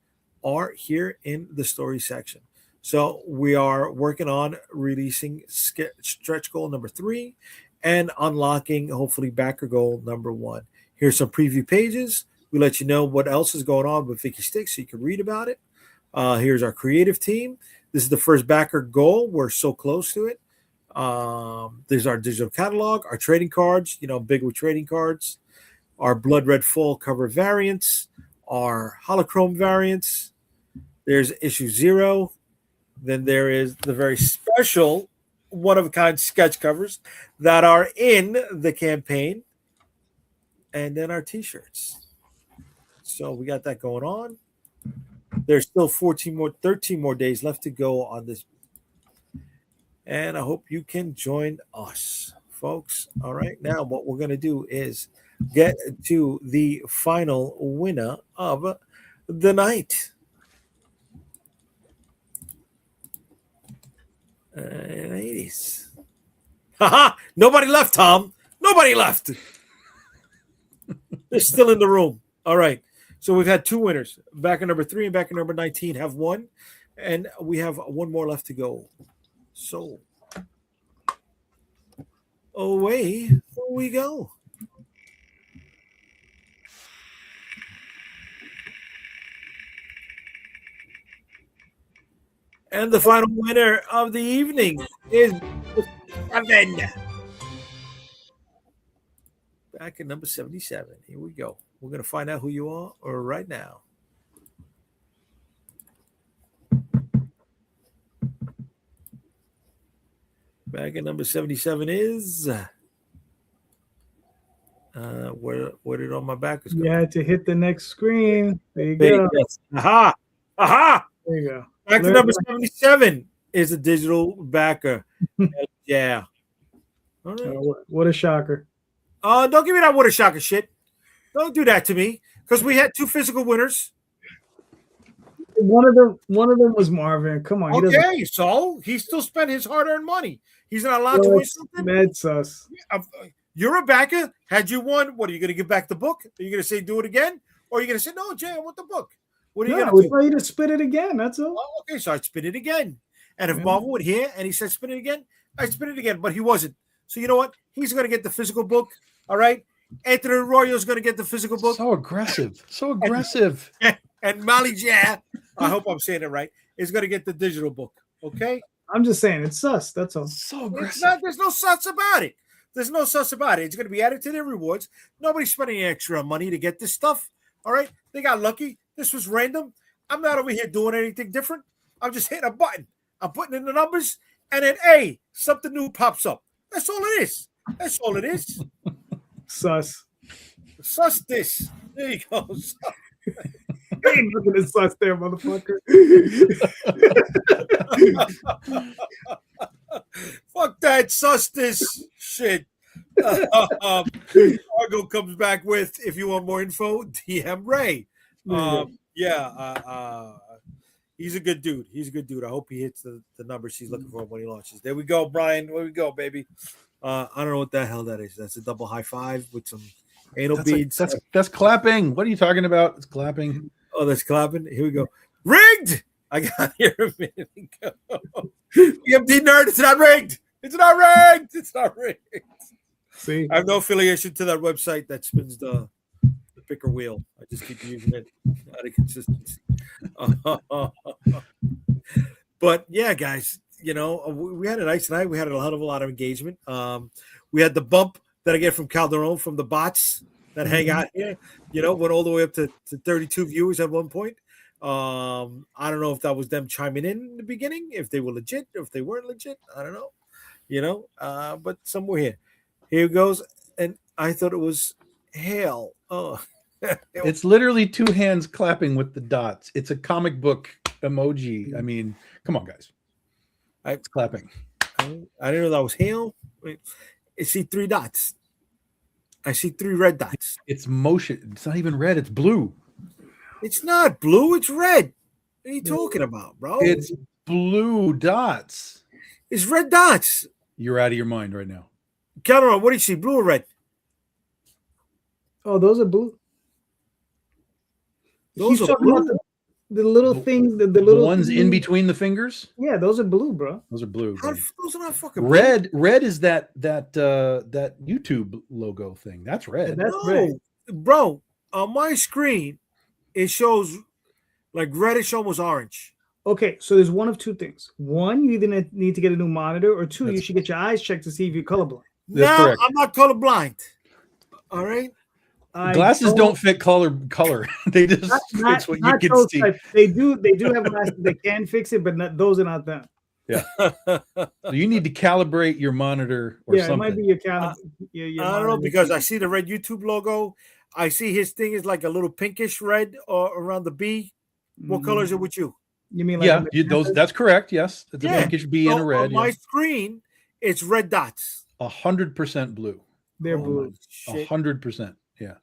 are here in the story section. So we are working on releasing stretch goal number 3 and unlocking, hopefully, backer goal number 1. Here's some preview pages. We let you know what else is going on with Vicky Styx so you can read about it. Here's our creative team. This is the first backer goal. We're so close to it. There's our digital catalog, our trading cards, big with trading cards, our Blood Red Fall cover variants, our holochrome variants. There's issue 0. Then there is the very special one-of-a-kind sketch covers that are in the campaign. And then our T-shirts. So we got that going on. There's still 13 more days left to go on this. And I hope you can join us, folks. All right. Now, what we're going to do is get to the final winner of the night. Ladies. Haha. Nobody left, Tom. Nobody left. They're still in the room. All right. So we've had 2 winners. Backer number 3 and backer number 19 have won. And we have 1 more left to go. So away we go. And the final winner of the evening is 7. Back at number 77. Here we go. We're going to find out who you are right now. Back at number 77 is Where did all my backers go? You had to hit the next screen. There you go. Yes. Aha! There you go. Backer number 77 is a digital backer. Yeah. All right. What a shocker. Don't give me that what a shocker shit. Don't do that to me, because we had 2 physical winners. One of them was Marvin. Come on. Okay, so he still spent his hard-earned money. He's not allowed to win something. That's us. You're a backer. Had you won, what are you going to give back the book? Are you going to say do it again, or are you going to say no, Jay? I want the book. What are you going to do? I you to spit it again. That's all. Oh, okay, so I'd spin it again. And if Marvin would hear and he said spin it again, I'd spin it again. But he wasn't. So you know what? He's going to get the physical book. All right. Anthony Arroyo's going to get the physical book. So aggressive. So aggressive. And Mali Jah, I hope I'm saying it right, is going to get the digital book. Okay. I'm just saying it's sus. That's all. So aggressive. There's no sus about it. There's no sus about it. It's going to be added to their rewards. Nobody's spending extra money to get this stuff. All right. They got lucky. This was random. I'm not over here doing anything different. I'm just hitting a button. I'm putting in the numbers, and then something new pops up. That's all it is. That's all it is. Sus. Sus this. There you go. Ain't looking at sus there, motherfucker. Fuck that sus this shit. Argo comes back with, if you want more info, DM Ray. He's a good dude. He's a good dude. I hope he hits the numbers he's looking for when he launches. There we go, Brian. There we go, baby. I don't know what the hell that is. That's a double high five with some anal beads. That's clapping. What are you talking about? It's clapping. Oh, that's clapping. Here we go. Rigged. I got here a minute ago. EMD nerd. It's not rigged. It's not rigged. It's not rigged. See, I have no affiliation to that website that spins the picker wheel. I just keep using it out of consistency. But yeah, guys, we had a nice night. We had a lot of engagement. We had the bump that I get from Calderon from the bots that hang out here. Went all the way up to 32 viewers at one point. I don't know if that was them chiming in the beginning, if they were legit, or if they weren't legit. I don't know. But somewhere here. Here it goes. And I thought it was hail. Oh. It's literally 2 hands clapping with the dots. It's a comic book emoji. I mean, come on, guys. It's clapping. I didn't know that was hail. I see 3 dots. I see 3 red dots. It's motion. It's not even red. It's blue. It's not blue. It's red. What are you talking about, bro? It's blue dots. It's red dots. You're out of your mind right now. Calderon, what do you see? Blue or red? Oh, those are blue. Those He's are talking blue. about the little things, the little ones things in between the fingers. Yeah, those are blue, bro. Those are blue. Those are not fucking blue. Red is that YouTube logo thing. That's red. That's red, bro. On my screen, it shows like reddish, almost orange. Okay, so there's one of 2 things. One, you either need to get a new monitor, or 2, you should get your eyes checked to see if you're colorblind. No, correct. I'm not colorblind. All right. Glasses don't fit color. They just fix what you can see. They do have glasses that can fix it, but those are not them. Yeah. So you need to calibrate your monitor or something. It might be your I don't know, because I see the red YouTube logo. I see his thing is like a little pinkish red around the B. What color is it with you? You mean like that's correct. Yes. It's a pinkish B and a red. On my screen, it's red dots. 100% blue. They're blue. 100%. Yeah.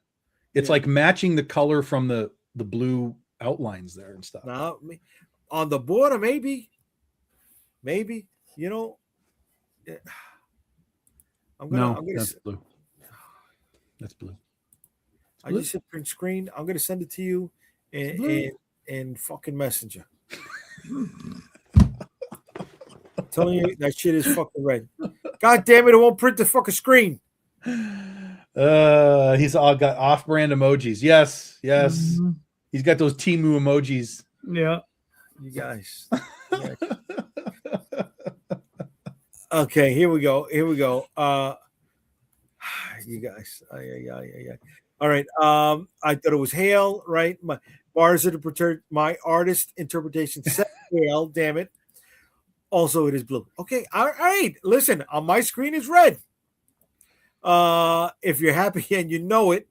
It's like matching the color from the blue outlines there and stuff. Now, on the border, maybe. That's blue. That's blue. I just hit print screen. I'm gonna send it to you in fucking Messenger. I'm telling you, that shit is fucking red. God damn it! It won't print the fucking screen. He's all got off-brand emojis. Yes. Mm-hmm. He's got those Temu emojis. Yeah. You guys. Okay, here we go. You guys. All right. I thought it was hail, right? My artist interpretation said hail, damn it. Also, it is blue. Okay, all right. Listen, on my screen is red. If you're happy and you know it,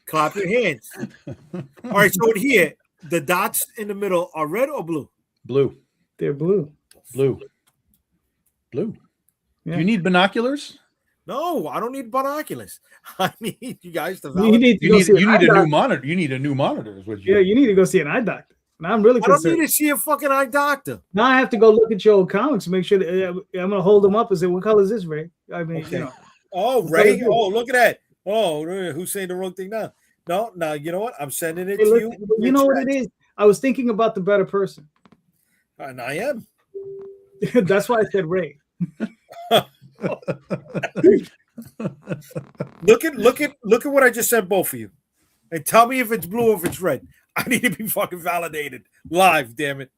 clap your hands. All right, so here, the dots in the middle are red or blue? Blue. They're blue. Blue. Blue. Yeah. Do you need binoculars? No, I don't need binoculars. I need you guys to You need you need a new monitor. You need a new monitor, is what you you need to go see an eye doctor. And I'm really concerned. I don't need to see a fucking eye doctor. Now I have to go look at your old comics, make sure that I'm gonna hold them up and say, "What color is this, Ray?" I mean, okay. Oh, Ray. Oh, look at that. Oh, who's saying the wrong thing now? No, you know what? I'm sending it to you. You know what it is? I was thinking about the better person. And I am. That's why I said Ray. Look at what I just sent both of you, and tell me if it's blue or if it's red. I need to be fucking validated live. Damn it!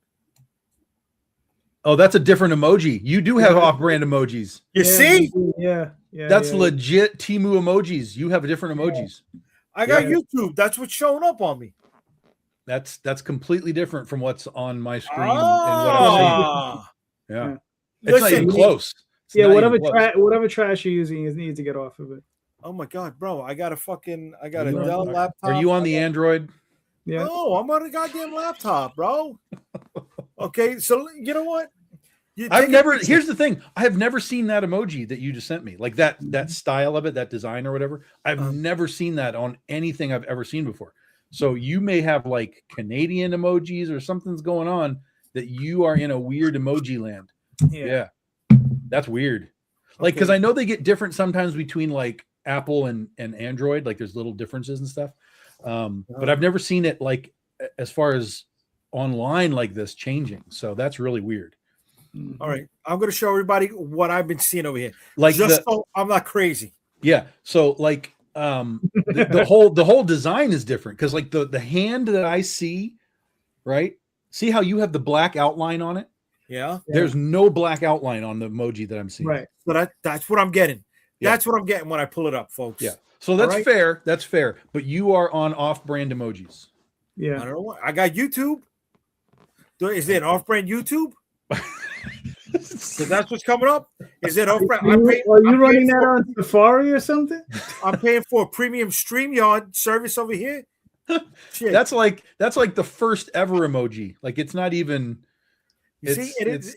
Oh, that's a different emoji. You do have off-brand emojis. You see? Yeah. That's legit Temu emojis. You have different emojis. I got YouTube. That's what's showing up on me. That's completely different from what's on my screen. And what I'm seeing. Yeah. It's not even close. Whatever trash you're using, you need to get off of it. Oh my god, bro! I got a Dell laptop. Are you on the Android? Yeah. No, I'm on a goddamn laptop, bro. Okay, so you know what? Here's the thing. I have never seen that emoji that you just sent me. Like that style of it, that design or whatever. I've never seen that on anything I've ever seen before. So you may have like Canadian emojis or something's going on that you are in a weird emoji land. Yeah. That's weird. Like, because I know they get different sometimes between like Apple and Android. Like there's little differences and stuff. But I've never seen it like as far as online like this changing. So that's really weird. All right. I'm going to show everybody what I've been seeing over here. Like so I'm not crazy. Yeah. So like the whole design is different because like the hand that I see, right? See how you have the black outline on it? Yeah. There's no black outline on the emoji that I'm seeing. Right. So that's what I'm getting. Yeah. That's what I'm getting when I pull it up, folks. Yeah. So that's fair. That's fair. But you are on off-brand emojis. Yeah. I don't know what. I got YouTube. Is there an off-brand YouTube? So that's what's coming up. Is it off-brand? Are you running that on Safari or something? I'm paying for a premium StreamYard service over here. Shit. That's like the first ever emoji. Like it's not even.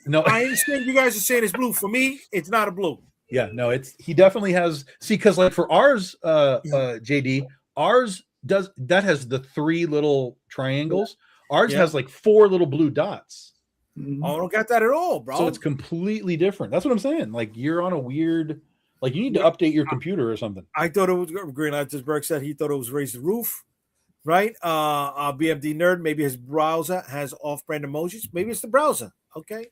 No. I understand you guys are saying it's blue. For me, it's not a blue. Yeah, no, he definitely has. See, because like for ours, JayDee, ours has the 3 little triangles. Ours has like 4 little blue dots. Oh, I don't got that at all, bro. So it's completely different. That's what I'm saying. Like you're on a weird, like you need to update your computer or something. I thought it was Green Berg said he thought it was Raise the Roof, right? BMD Nerd, maybe his browser has off-brand emojis. Maybe it's the browser. Okay.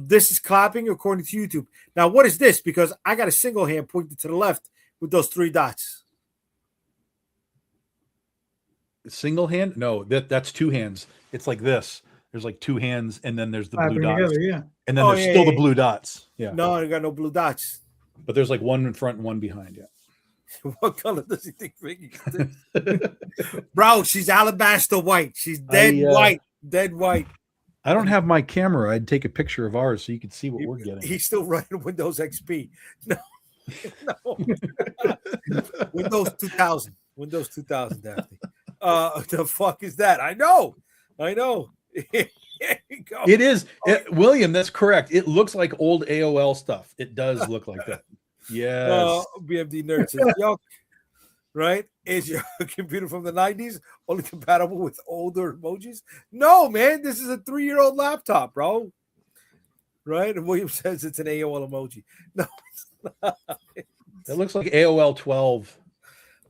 This is clapping according to YouTube. Now, what is this? Because I got a single hand pointed to the left with those 3 dots. Single hand? No, that's 2 hands. It's like this. There's like 2 hands, and then there's the blue dots. Yeah. And then there's still the blue dots. Yeah. No, I got no blue dots. But there's like 1 in front and 1 behind. Yeah. What color does he think Vicky is? Bro, she's alabaster white. She's dead white. Dead white. I don't have my camera. I'd take a picture of ours so you could see what we're getting. He's still running Windows XP. No. Windows 2000. Windows 2000, Daphne. The fuck is that? I know. There you go. It is. William, that's correct. It looks like old AOL stuff. It does look like that. Yes. BMD Nerd says, yo, right? Is your computer from the 90s only compatible with older emojis? No, man. This is a 3-year-old laptop, bro. Right? And William says it's an AOL emoji. No, it's not. It looks like AOL 12.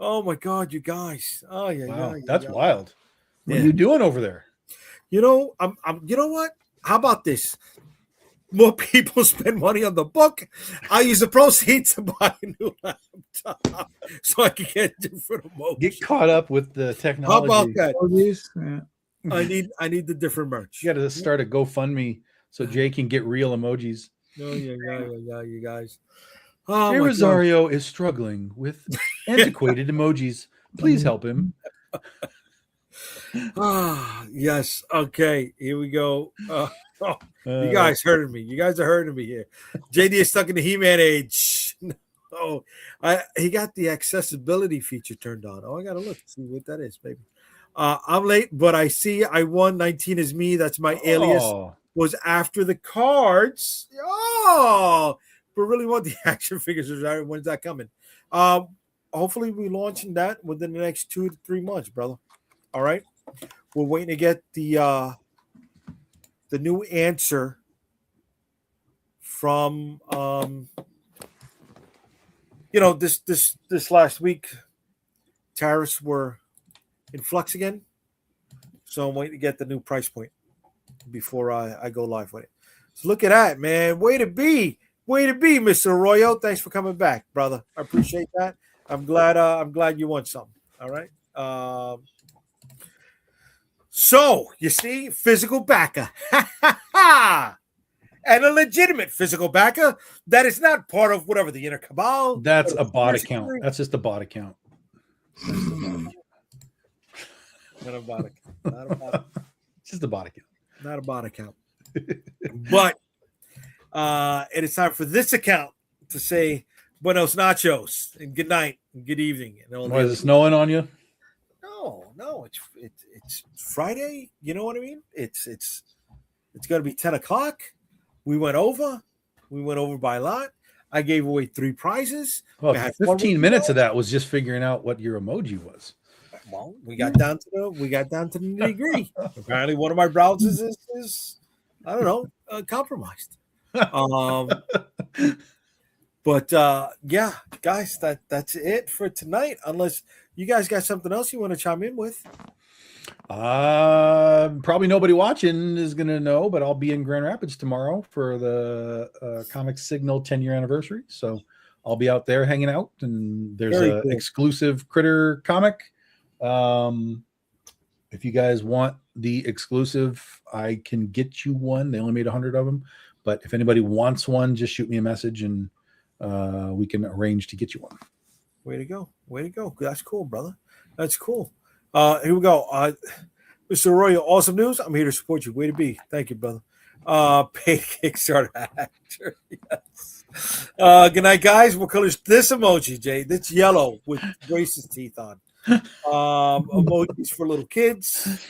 Oh, my God, you guys. Oh, yeah. Wow. Yeah, that's wild. What are you doing over there? You know, you know what? How about this? More people spend money on the book. I use the proceeds to buy a new laptop so I can get different emojis. Get caught up with the technology. How about that? Yeah. I need the different merch. You got to start a GoFundMe so Jay can get real emojis. Oh, yeah, you guys. Jay Rosario is struggling with antiquated emojis. Please help him. Yes. Okay. Here we go. You guys hurting me. You guys are hurting me here. JayDee is stuck in the He-Man age. Oh, he got the accessibility feature turned on. Oh, I gotta look see what that is, baby. I'm late, but I see I won. 19 is me. That's my alias. Was after the cards. Oh, but really want the action figures. When's that coming? Hopefully we launching that within the next 2 to 3 months, brother. All right. We're waiting to get the new answer from this last week. Tariffs were in flux again, so I'm waiting to get the new price point before I go live with it. So look at that, man. Way to be, Mr. Arroyo. Thanks for coming back, brother. I appreciate that. I'm glad you won something. All right. So you see, physical backer. And a legitimate physical backer that is not part of whatever the inner cabal. That's a bot account. That's just a bot account. Not a bot account. It's just a bot account. Not a bot account. But it is time for this account to say buenos nachos and good night and good evening. And Why is it snowing on you? No, it's Friday. You know what I mean? It's gonna be 10 o'clock. We went over by a lot. I gave away 3 prizes. Well, 15 minutes of that was just figuring out what your emoji was. Well, we got down to the nitty-gritty. Apparently, one of my browsers is I don't know, compromised. But yeah, guys, that's it for tonight. Unless you guys got something else you want to chime in with. Probably nobody watching is gonna know, but I'll be in Grand Rapids tomorrow for the Comic Signal 10-year anniversary. So I'll be out there hanging out, and there's an exclusive Critter comic. If you guys want the exclusive, I can get you one. They only made 100 of them, but if anybody wants one, just shoot me a message and we can arrange to get you one. Way to go. That's cool, brother. That's cool. Here we go. Mr. Arroyo, awesome news. I'm here to support you. Way to be. Thank you, brother. Paid Kickstarter actor. Yes. Good night, guys. What color is this emoji, Jay? That's yellow with braces teeth on. Emojis for little kids.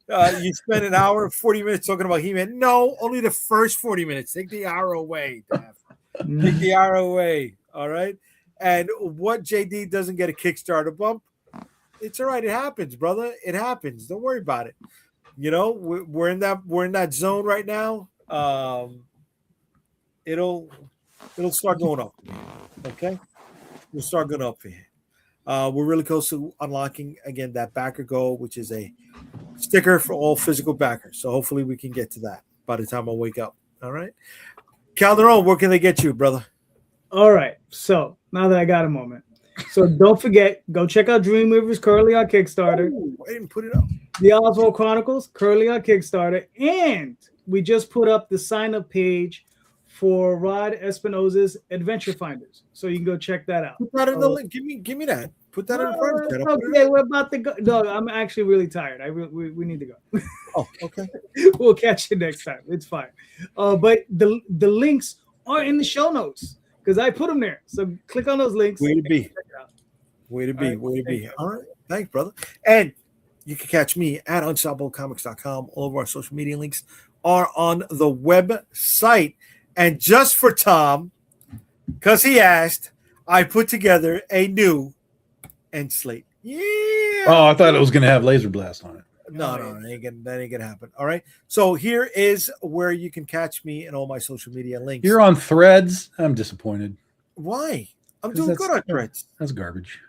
You spend an hour and 40 minutes talking about He-Man. No, only the first 40 minutes. Take the hour away, Daph. Take the hour away. All right. And what JayDee doesn't get a Kickstarter bump, it's all right. It happens, brother. It happens. Don't worry about it. You know, we're in that zone right now. It'll start going up. Okay, we'll start going up here. We're really close to unlocking again that backer goal, which is a sticker for all physical backers. So hopefully we can get to that by the time I wake up. All right, Calderon, where can they get you, brother? All right. So now that I got a moment. So don't forget, go check out Dream Weavers currently on Kickstarter. Ooh, I didn't put it up. The Oswald Chronicles currently on Kickstarter. And we just put up the sign-up page for Rod Espinosa's Adventure Finders. So you can go check that out. Put that in the link. Give me that. Put that in front. Okay, we're about to go. No, I'm actually really tired. We need to go. Oh, okay. We'll catch you next time. It's fine. But the links are in the show notes, because I put them there. So click on those links. Way to be. Way to be. All right. Thanks, brother. And you can catch me at unstoppablecomics.com. All of our social media links are on the website. And just for Tom, because he asked, I put together a new end slate. Yeah. Oh, I thought it was going to have Laser Blast on it. No, that ain't gonna happen. All right. So here is where you can catch me and all my social media links. You're on Threads. I'm disappointed. Why? I'm doing good on Threads. That's garbage.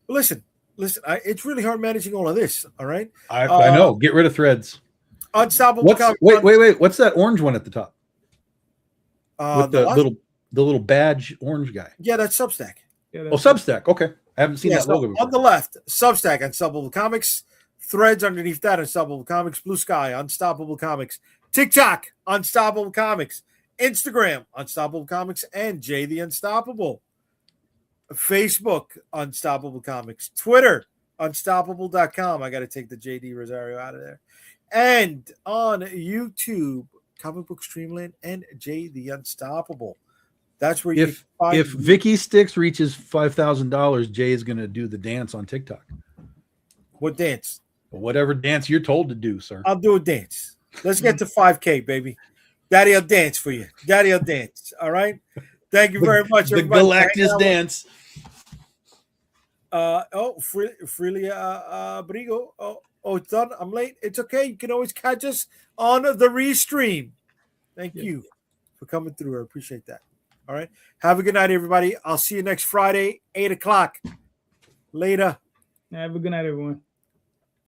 Well, listen. It's really hard managing all of this. All right. I know. Get rid of Threads. Unstoppable. Wait. What's that orange one at the top? With the little badge orange guy. Yeah, that's Substack. Substack. Okay. I haven't seen that logo before. On the left, Substack, Unstoppable Comics. Threads underneath that, Unstoppable Comics. Blue Sky, Unstoppable Comics. TikTok, Unstoppable Comics. Instagram, Unstoppable Comics, and Jay the Unstoppable. Facebook, Unstoppable Comics. Twitter, unstoppable.com. I got to take the JayDee Rosario out of there. And on YouTube, Comic Book Streamland and Jay the Unstoppable. That's where if Vicky Sticks reaches $5,000, Jay is going to do the dance on TikTok. What dance? Whatever dance you're told to do, sir. I'll do a dance. Let's get to 5K, baby. Daddy'll dance for you. Daddy'll dance. All right. Thank you very much. The Galactus dance. Freely Brigo. Oh, it's done. I'm late. It's okay. You can always catch us on the restream. Thank you for coming through. I appreciate that. All right. Have a good night, everybody. I'll see you next Friday, 8 o'clock. Later. Have a good night, everyone.